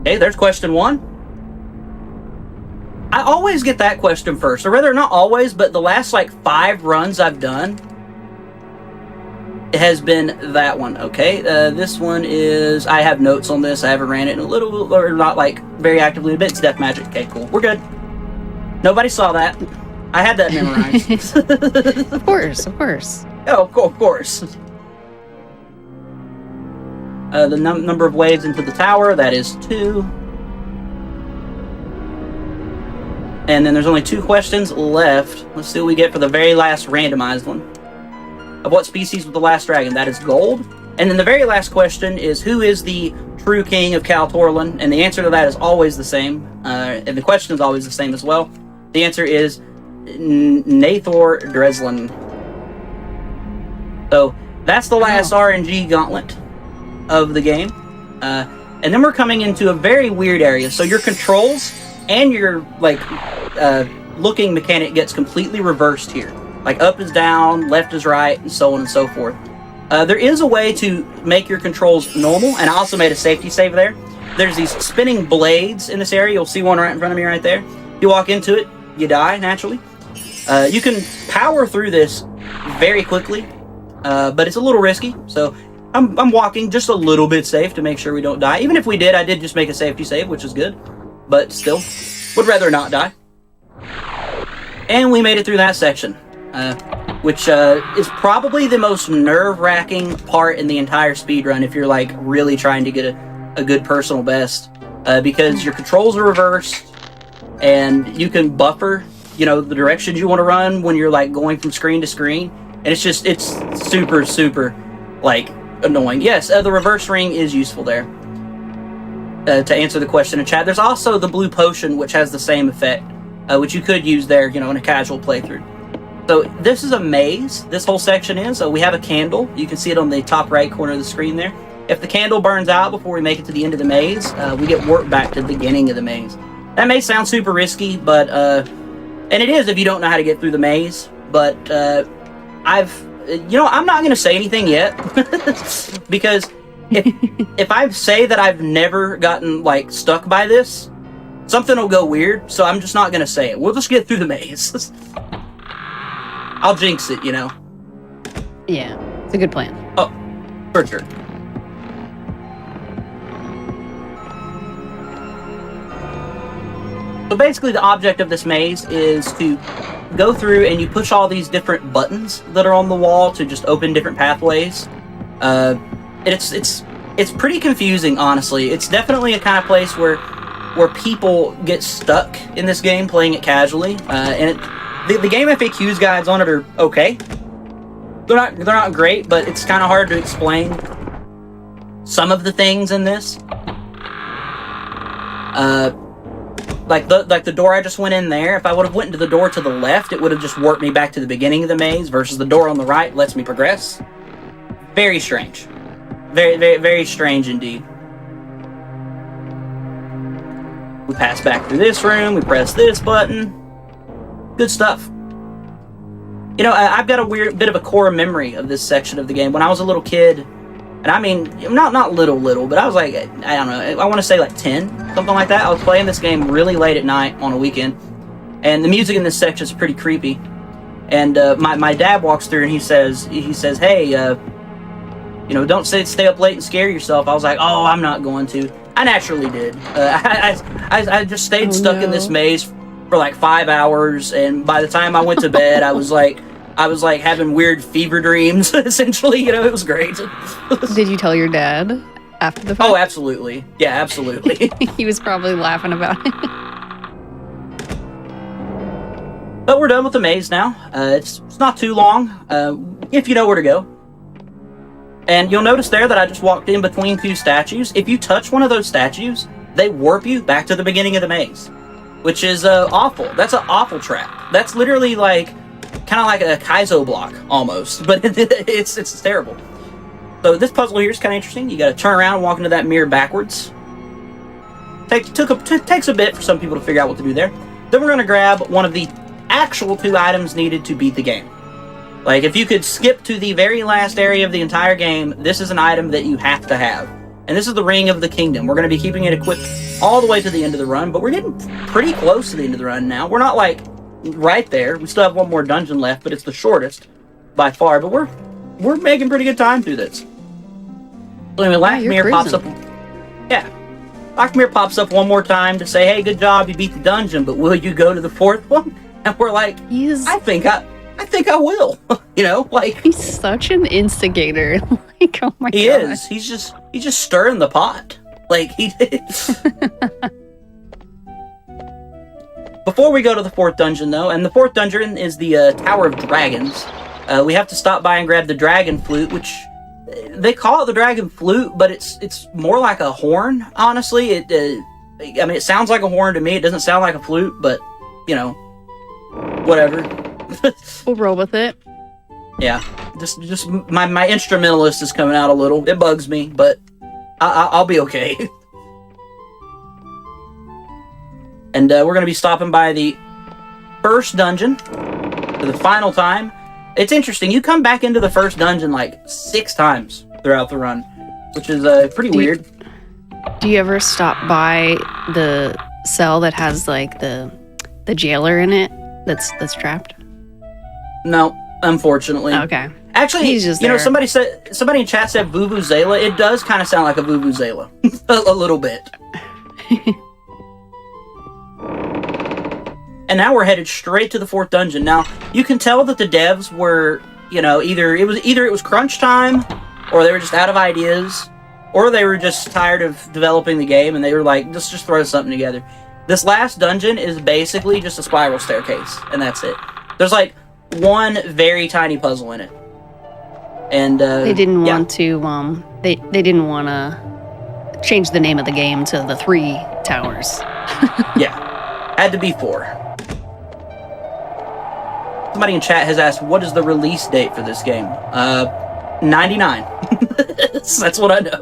Okay, there's question 1. I always get that question first, or rather, not always, but the last like 5 runs I've done, it has been that one. Okay, this one is, I have notes on this. I haven't ran it in a little, or not like very actively a bit. It's Death Magic. Okay, cool. We're good. Nobody saw that. I had that memorized. Of course. Oh, of course. The number of waves into the tower, that is 2. And then there's only 2 questions left. Let's see what we get for the very last randomized one. Of what species was the last dragon? That is gold. And then the very last question is, who is the true king of Kal Torlin? And the answer to that is always the same. And the question is always the same as well. The answer is Nathor Dreslin. So that's the last RNG gauntlet of the game. And then we're coming into a very weird area. So your controls and your looking mechanic gets completely reversed here. Like up is down, left is right, and so on and so forth. There is a way to make your controls normal, and I also made a safety save there. There's these spinning blades in this area. You'll see one right in front of me right there. You walk into it, you die naturally. You can power through this very quickly, but it's a little risky. So I'm walking just a little bit safe to make sure we don't die. Even if we did, I did just make a safety save, which is good. But still, would rather not die. And we made it through that section, which is probably the most nerve-wracking part in the entire speedrun if you're like really trying to get a good personal best, because your controls are reversed, and you can buffer, the directions you want to run when you're like going from screen to screen, and it's super, super like annoying. Yes, the reverse ring is useful there. To answer the question in chat, there's also the blue potion, which has the same effect, which you could use there, in a casual playthrough. So this is a maze, this whole section is. So we have a candle. You can see it on the top right corner of the screen there. If the candle burns out before we make it to the end of the maze, we get warped back to the beginning of the maze. That may sound super risky, but, and it is if you don't know how to get through the maze, but I'm not going to say anything yet, because if I say that I've never gotten, like, stuck by this, something will go weird, so I'm just not going to say it. We'll just get through the maze. I'll jinx it, Yeah, it's a good plan. Oh, for sure. So basically the object of this maze is to go through and you push all these different buttons that are on the wall to just open different pathways. It's pretty confusing, honestly. It's definitely a kind of place where people get stuck in this game playing it casually. And the game FAQs guides on it are okay. They're not great, but it's kind of hard to explain some of the things in this. Like the door I just went in there, if I would have went into the door to the left, it would have just warped me back to the beginning of the maze, versus the door on the right lets me progress. Very strange. Very, very, very strange indeed. We pass back through this room, we press this button. Good stuff. I've got a weird bit of a core memory of this section of the game. When I was a little kid, and I mean, not little, but I was like, I don't know, I want to say like 10, something like that. I was playing this game really late at night on a weekend, and the music in this section is pretty creepy. And my dad walks through and he says, hey, don't stay up late and scare yourself. I was like, oh, I'm not going to. I naturally did. I just stayed stuck in this maze for like 5 hours, and by the time I went to bed, I was like having weird fever dreams. Essentially, it was great. Did you tell your dad after the fact? Oh, absolutely. Yeah, absolutely. He was probably laughing about it. But we're done with the maze now. It's not too long, if you know where to go. And you'll notice there that I just walked in between two statues. If you touch one of those statues, they warp you back to the beginning of the maze, which is awful. That's an awful trap. That's literally like kind of like a Kaizo block almost, but it's terrible. So this puzzle here is kind of interesting. You got to turn around and walk into that mirror backwards. Takes a bit for some people to figure out what to do there. Then we're going to grab one of the actual 2 items needed to beat the game. Like, if you could skip to the very last area of the entire game, this is an item that you have to have. And this is the Ring of the Kingdom. We're going to be keeping it equipped all the way to the end of the run, but we're getting pretty close to the end of the run now. We're not, like, right there. We still have one more dungeon left, but it's the shortest by far. But we're making pretty good time through this. So anyway, Lack Mirror pops up. Yeah. Lack Mirror pops up one more time to say, hey, good job, you beat the dungeon, but will you go to the 4th one? And we're like, I think I will. He's such an instigator. Like, oh my god. He is. He's just stirring the pot. Like, he did. Before we go to the 4th dungeon, though, and the 4th dungeon is the Tower of Dragons, we have to stop by and grab the Dragon Flute, which they call it the Dragon Flute, but it's more like a horn, honestly. It sounds like a horn to me. It doesn't sound like a flute, but, whatever. We'll roll with it. Yeah, just my instrumentalist is coming out a little. It bugs me, but I'll be okay. And we're going to be stopping by the 1st dungeon for the final time. It's interesting. You come back into the 1st dungeon like 6 times throughout the run, which is pretty weird. Do you ever stop by the cell that has like the jailer in it that's trapped? No, unfortunately. Okay. Actually, he's just there. Somebody in chat said Vuvuzela. It does kind of sound like a Vuvuzela. a little bit. And now we're headed straight to the 4th dungeon. Now, you can tell that the devs were, either it was crunch time, or they were just out of ideas, or they were just tired of developing the game, and they were like, let's just throw something together. This last dungeon is basically just a spiral staircase, and that's it. There's like one very tiny puzzle in it. And they didn't want to they didn't want to change the name of the game to the 3 towers. Yeah. Had to be 4. Somebody in chat has asked, what is the release date for this game? 99. That's what I know.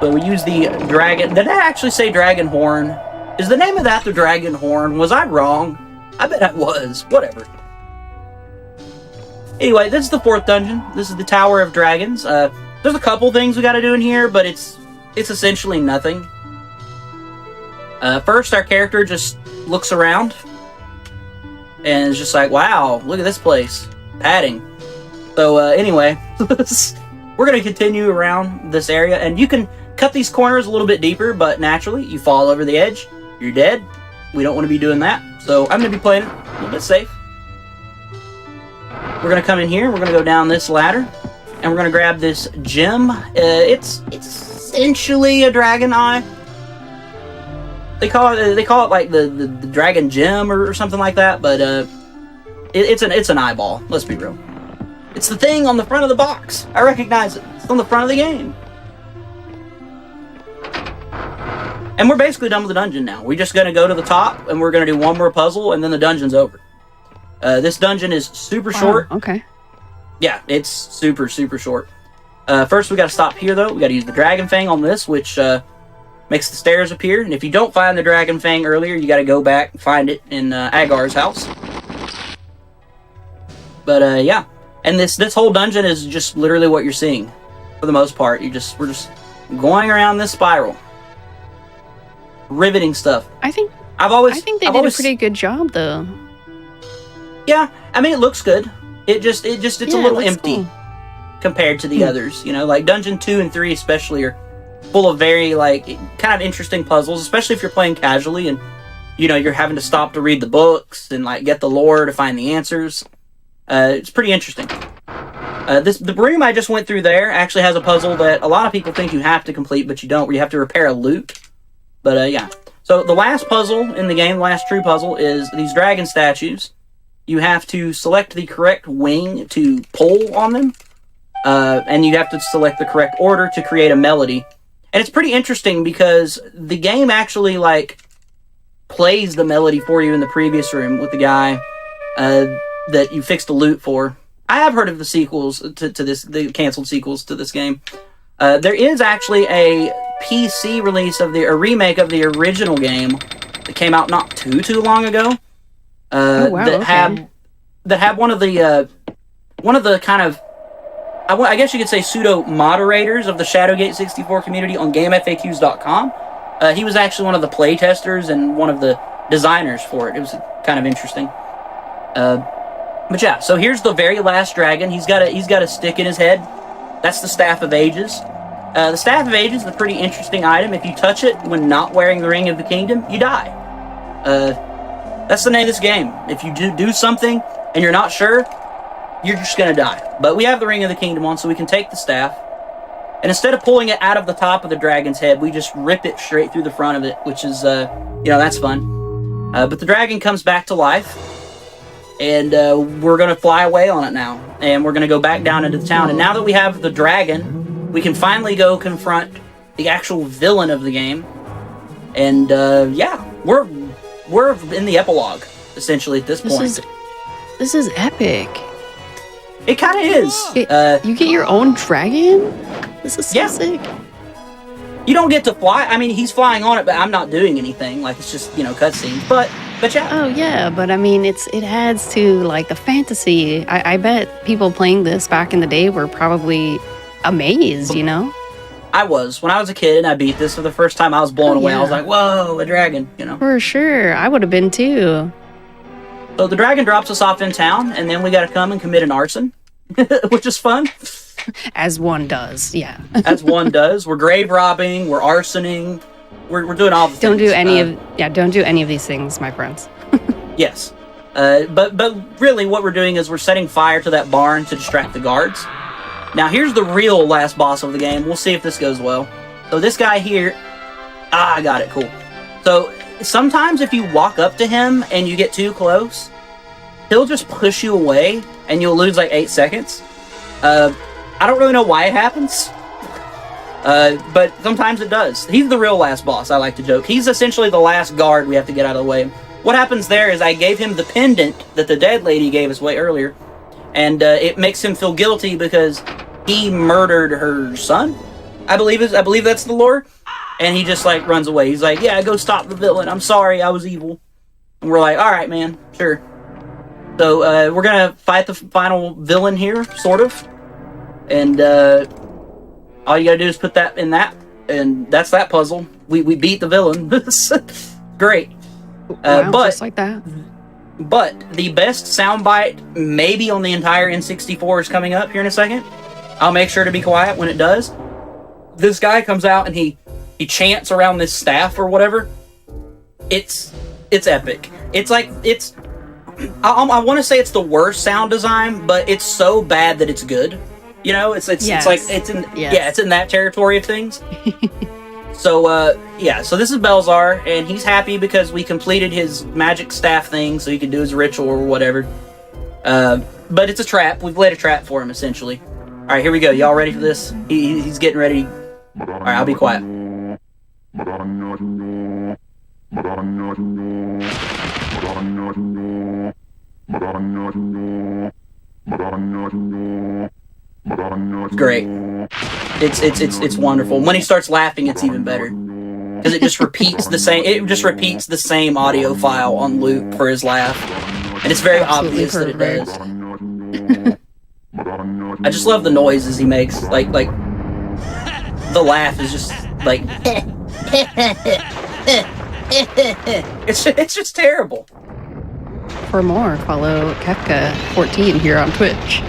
So we use the dragon. Did I actually say dragon horn? Is the name of that the dragon horn? Was I wrong? I bet I was. Whatever. Anyway, this is the 4th dungeon. This is the Tower of Dragons. There's a couple things we got to do in here, but it's essentially nothing. First, our character just looks around and is just like, wow, look at this place. Padding. So anyway, we're going to continue around this area, and you can cut these corners a little bit deeper, but naturally, you fall over the edge, you're dead. We don't want to be doing that, so I'm going to be playing it a little bit safe. We're going to come in here, we're going to go down this ladder, and we're going to grab this gem. It's essentially a dragon eye. They call it like the dragon gem or something like that, but it's an eyeball. Let's be real. It's the thing on the front of the box. I recognize it. It's on the front of the game. And we're basically done with the dungeon now. We're just gonna go to the top, and we're gonna do one more puzzle, and then the dungeon's over. This dungeon is super short. Okay. Yeah, it's super short. First, we got to stop here though. We got to use the dragon fang on this, which makes the stairs appear, and if you don't find the dragon fang earlier, you gotta go back and find it in Agar's house. But yeah, and this whole dungeon is just literally what you're seeing, for the most part. We're just going around this spiral, riveting stuff. I think they did a pretty good job, though. Yeah, I mean, it looks good. It's a little empty compared to the others. You know, like Dungeon 2 and 3 especially are full of very, like, kind of interesting puzzles, especially if you're playing casually and, you know, you're having to stop to read the books and, like, get the lore to find the answers. It's pretty interesting. The room I just went through there actually has a puzzle that a lot of people think you have to complete, but you don't, where you have to repair a loot. But, yeah. So, the last puzzle in the game, the last true puzzle, is these dragon statues. You have to select the correct wing to pull on them, and you have to select the correct order to create a melody. And it's pretty interesting because the game actually, like, plays the melody for you in the previous room with the guy that you fixed the loot for. I have heard of the sequels to this, the canceled sequels to this game. There is actually a PC release of a remake of the original game that came out not too long ago. That had one of the kind of, I guess you could say, pseudo moderators of the Shadowgate 64 community on GameFAQs.com. He was actually one of the play testers and one of the designers for it. It was kind of interesting. But yeah, so here's the very last dragon. He's got a stick in his head. That's the Staff of Ages. The Staff of Ages is a pretty interesting item. If you touch it when not wearing the Ring of the Kingdom, you die. That's the name of this game. If you do something and you're not sure, you're just gonna die. But we have the Ring of the Kingdom on, so we can take the staff, and instead of pulling it out of the top of the dragon's head, we just rip it straight through the front of it, which is, that's fun. But the dragon comes back to life, and we're gonna fly away on it now, and we're gonna go back down into the town. And now that we have the dragon, we can finally go confront the actual villain of the game. And yeah, we're in the epilogue, essentially, at this point. This is epic. It kind of is. You get your own dragon? This is so sick. You don't get to fly. I mean, he's flying on it, but I'm not doing anything. Like, it's just, cutscenes. But yeah. Oh, yeah, but I mean, it adds to, like, the fantasy. I bet people playing this back in the day were probably amazed, you know? I was. When I was a kid and I beat this for the first time, I was blown away. I was like, whoa, a dragon, For sure. I would have been too. So the dragon drops us off in town, and then we got to come and commit an arson, which is fun. As one does, yeah. As one does. We're grave robbing, we're arsoning, we're doing all the don't things. Don't do any of these things, my friends. Yes. But really what we're doing is we're setting fire to that barn to distract the guards. Now here's the real last boss of the game. We'll see if this goes well. So this guy here Ah, I got it. Cool. So sometimes if you walk up to him and you get too close, he'll just push you away and you'll lose like 8 seconds. I don't really know why it happens, but sometimes it does. He's the real last boss, I like to joke. He's essentially the last guard we have to get out of the way. What happens there is I gave him the pendant that the dead lady gave us way earlier, and it makes him feel guilty because he murdered her son. I believe that's the lore. And he just like runs away. He's like, yeah, go stop the villain. I'm sorry, I was evil. And we're like, all right, man, sure. So we're gonna fight the final villain here, sort of. And all you gotta do is put that in that, and that's that puzzle. We beat the villain. Great. Wow, but just like that. But the best soundbite maybe on the entire N64 is coming up here in a second. I'll make sure to be quiet when it does. This guy comes out and he chants around this staff or whatever. It's epic. It's like I want to say it's the worst sound design, but it's so bad that it's good. You know, it's in that territory of things. So so this is Belzar, and he's happy because we completed his magic staff thing, so he can do his ritual or whatever. But it's a trap. We've laid a trap for him essentially. All right, here we go. Y'all ready for this? He's getting ready. All right, I'll be quiet. Great. It's wonderful. When he starts laughing, it's even better because it just repeats the same. It just repeats the same audio file on loop for his laugh, and it's very obvious that it does. I just love the noises he makes. Like the laugh is just like it's just terrible. For more, follow Kefka14 here on Twitch.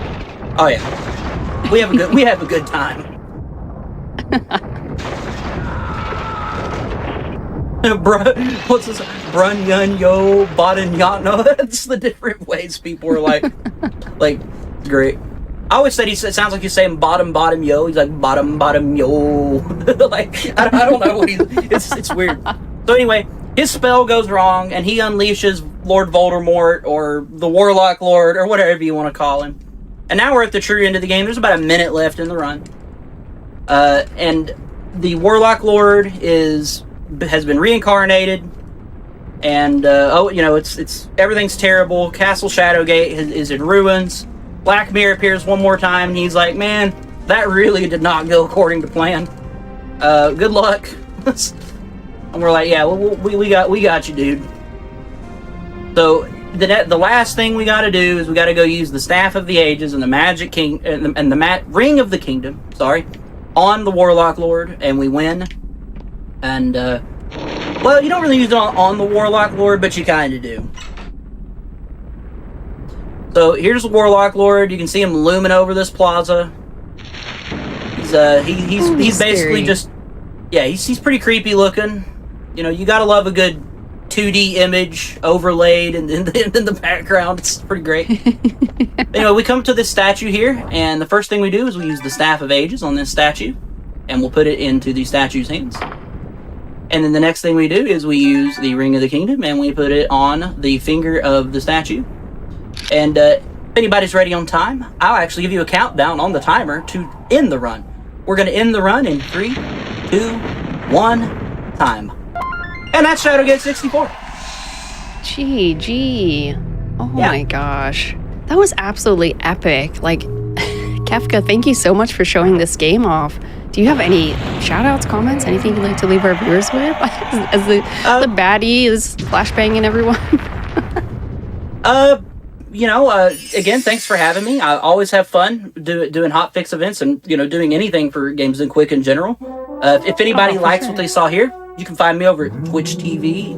Oh yeah, we have a good time. What's this? Brun yun yo bodin yat. No, that's the different ways people are like great. I always said it sounds like he's saying bottom yo. He's like bottom yo. Like I don't know what it's weird. So anyway, his spell goes wrong and he unleashes Lord Voldemort or the Warlock Lord or whatever you want to call him. And now we're at the true end of the game. There's about a minute left in the run. And the Warlock Lord has been reincarnated. And it's everything's terrible. Castle Shadowgate is in ruins. Black Mirror appears one more time, and he's like, "Man, that really did not go according to plan. Good luck." And we're like, "Yeah, we got you, dude." So the last thing we got to do is we got to go use the Staff of the Ages and the Magic King and the Ring of the Kingdom. Sorry, on the Warlock Lord, and we win. And well, you don't really use it on the Warlock Lord, but you kind of do. So here's the Warlock Lord. You can see him looming over this plaza. He's basically just he's pretty creepy looking. You know, you gotta love a good 2D image overlaid in the background. It's pretty great. Anyway, we come to this statue here, and the first thing we do is we use the Staff of Ages on this statue, and we'll put it into the statue's hands. And then the next thing we do is we use the Ring of the Kingdom, and we put it on the finger of the statue. And if anybody's ready on time, I'll actually give you a countdown on the timer to end the run. We're going to end the run in 3, 2, 1, time. And that's Shadowgate 64. GG. Oh my gosh. That was absolutely epic. Like, Kefka, thank you so much for showing this game off. Do you have any shout-outs, comments, anything you'd like to leave our viewers with? As the baddie is flashbanging everyone? Again, thanks for having me. I always have fun doing Hotfix events and, doing anything for Games and Quick in general. If anybody likes what they saw here, you can find me over at Twitch TV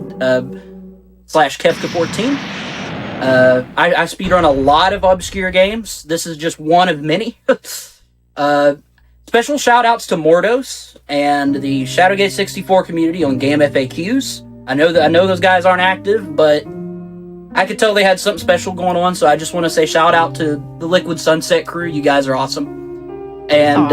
/Kefka14. I speedrun a lot of obscure games. This is just one of many. Special shout outs to Mordos and the Shadowgate 64 community on Game FAQs. I know those guys aren't active, but I could tell they had something special going on, so I just want to say shout out to the Liquid Sunset crew. You guys are awesome. And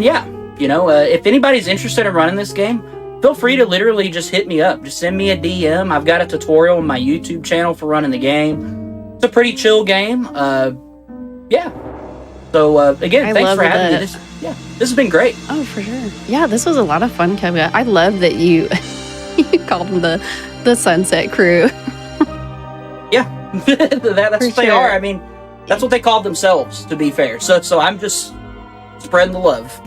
yeah, if anybody's interested in running this game, feel free to literally just hit me up. Just send me a DM. I've got a tutorial on my YouTube channel for running the game. It's a pretty chill game. Yeah. So again, thanks for having me. This has been great. Oh, for sure. Yeah, this was a lot of fun, Kevin. I love that you you called them the Sunset Crew. Yeah, that's what they are. I mean, that's what they called themselves, to be fair. So I'm just spreading the love.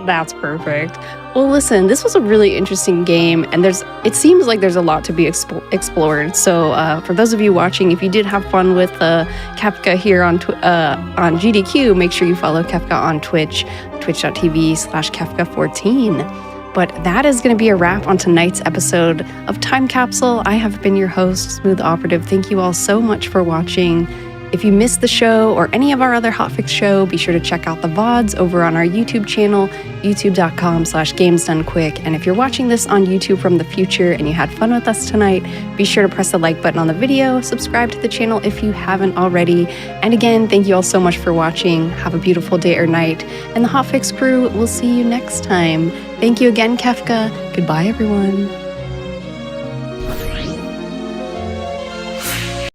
That's perfect. Well, listen, this was a really interesting game, and it seems like there's a lot to be explored. So for those of you watching, if you did have fun with Kefka here on GDQ, make sure you follow Kefka on Twitch, twitch.tv/Kefka14. But that is going to be a wrap on tonight's episode of Time Capsule. I have been your host, SmoothOperative. Thank you all so much for watching. If you missed the show or any of our other Hotfix show, be sure to check out the VODs over on our YouTube channel, youtube.com/GamesDoneQuick. And if you're watching this on YouTube from the future and you had fun with us tonight, be sure to press the like button on the video, subscribe to the channel if you haven't already. And again, thank you all so much for watching. Have a beautiful day or night. And the Hotfix crew will see you next time. Thank you again, Kefka. Goodbye, everyone.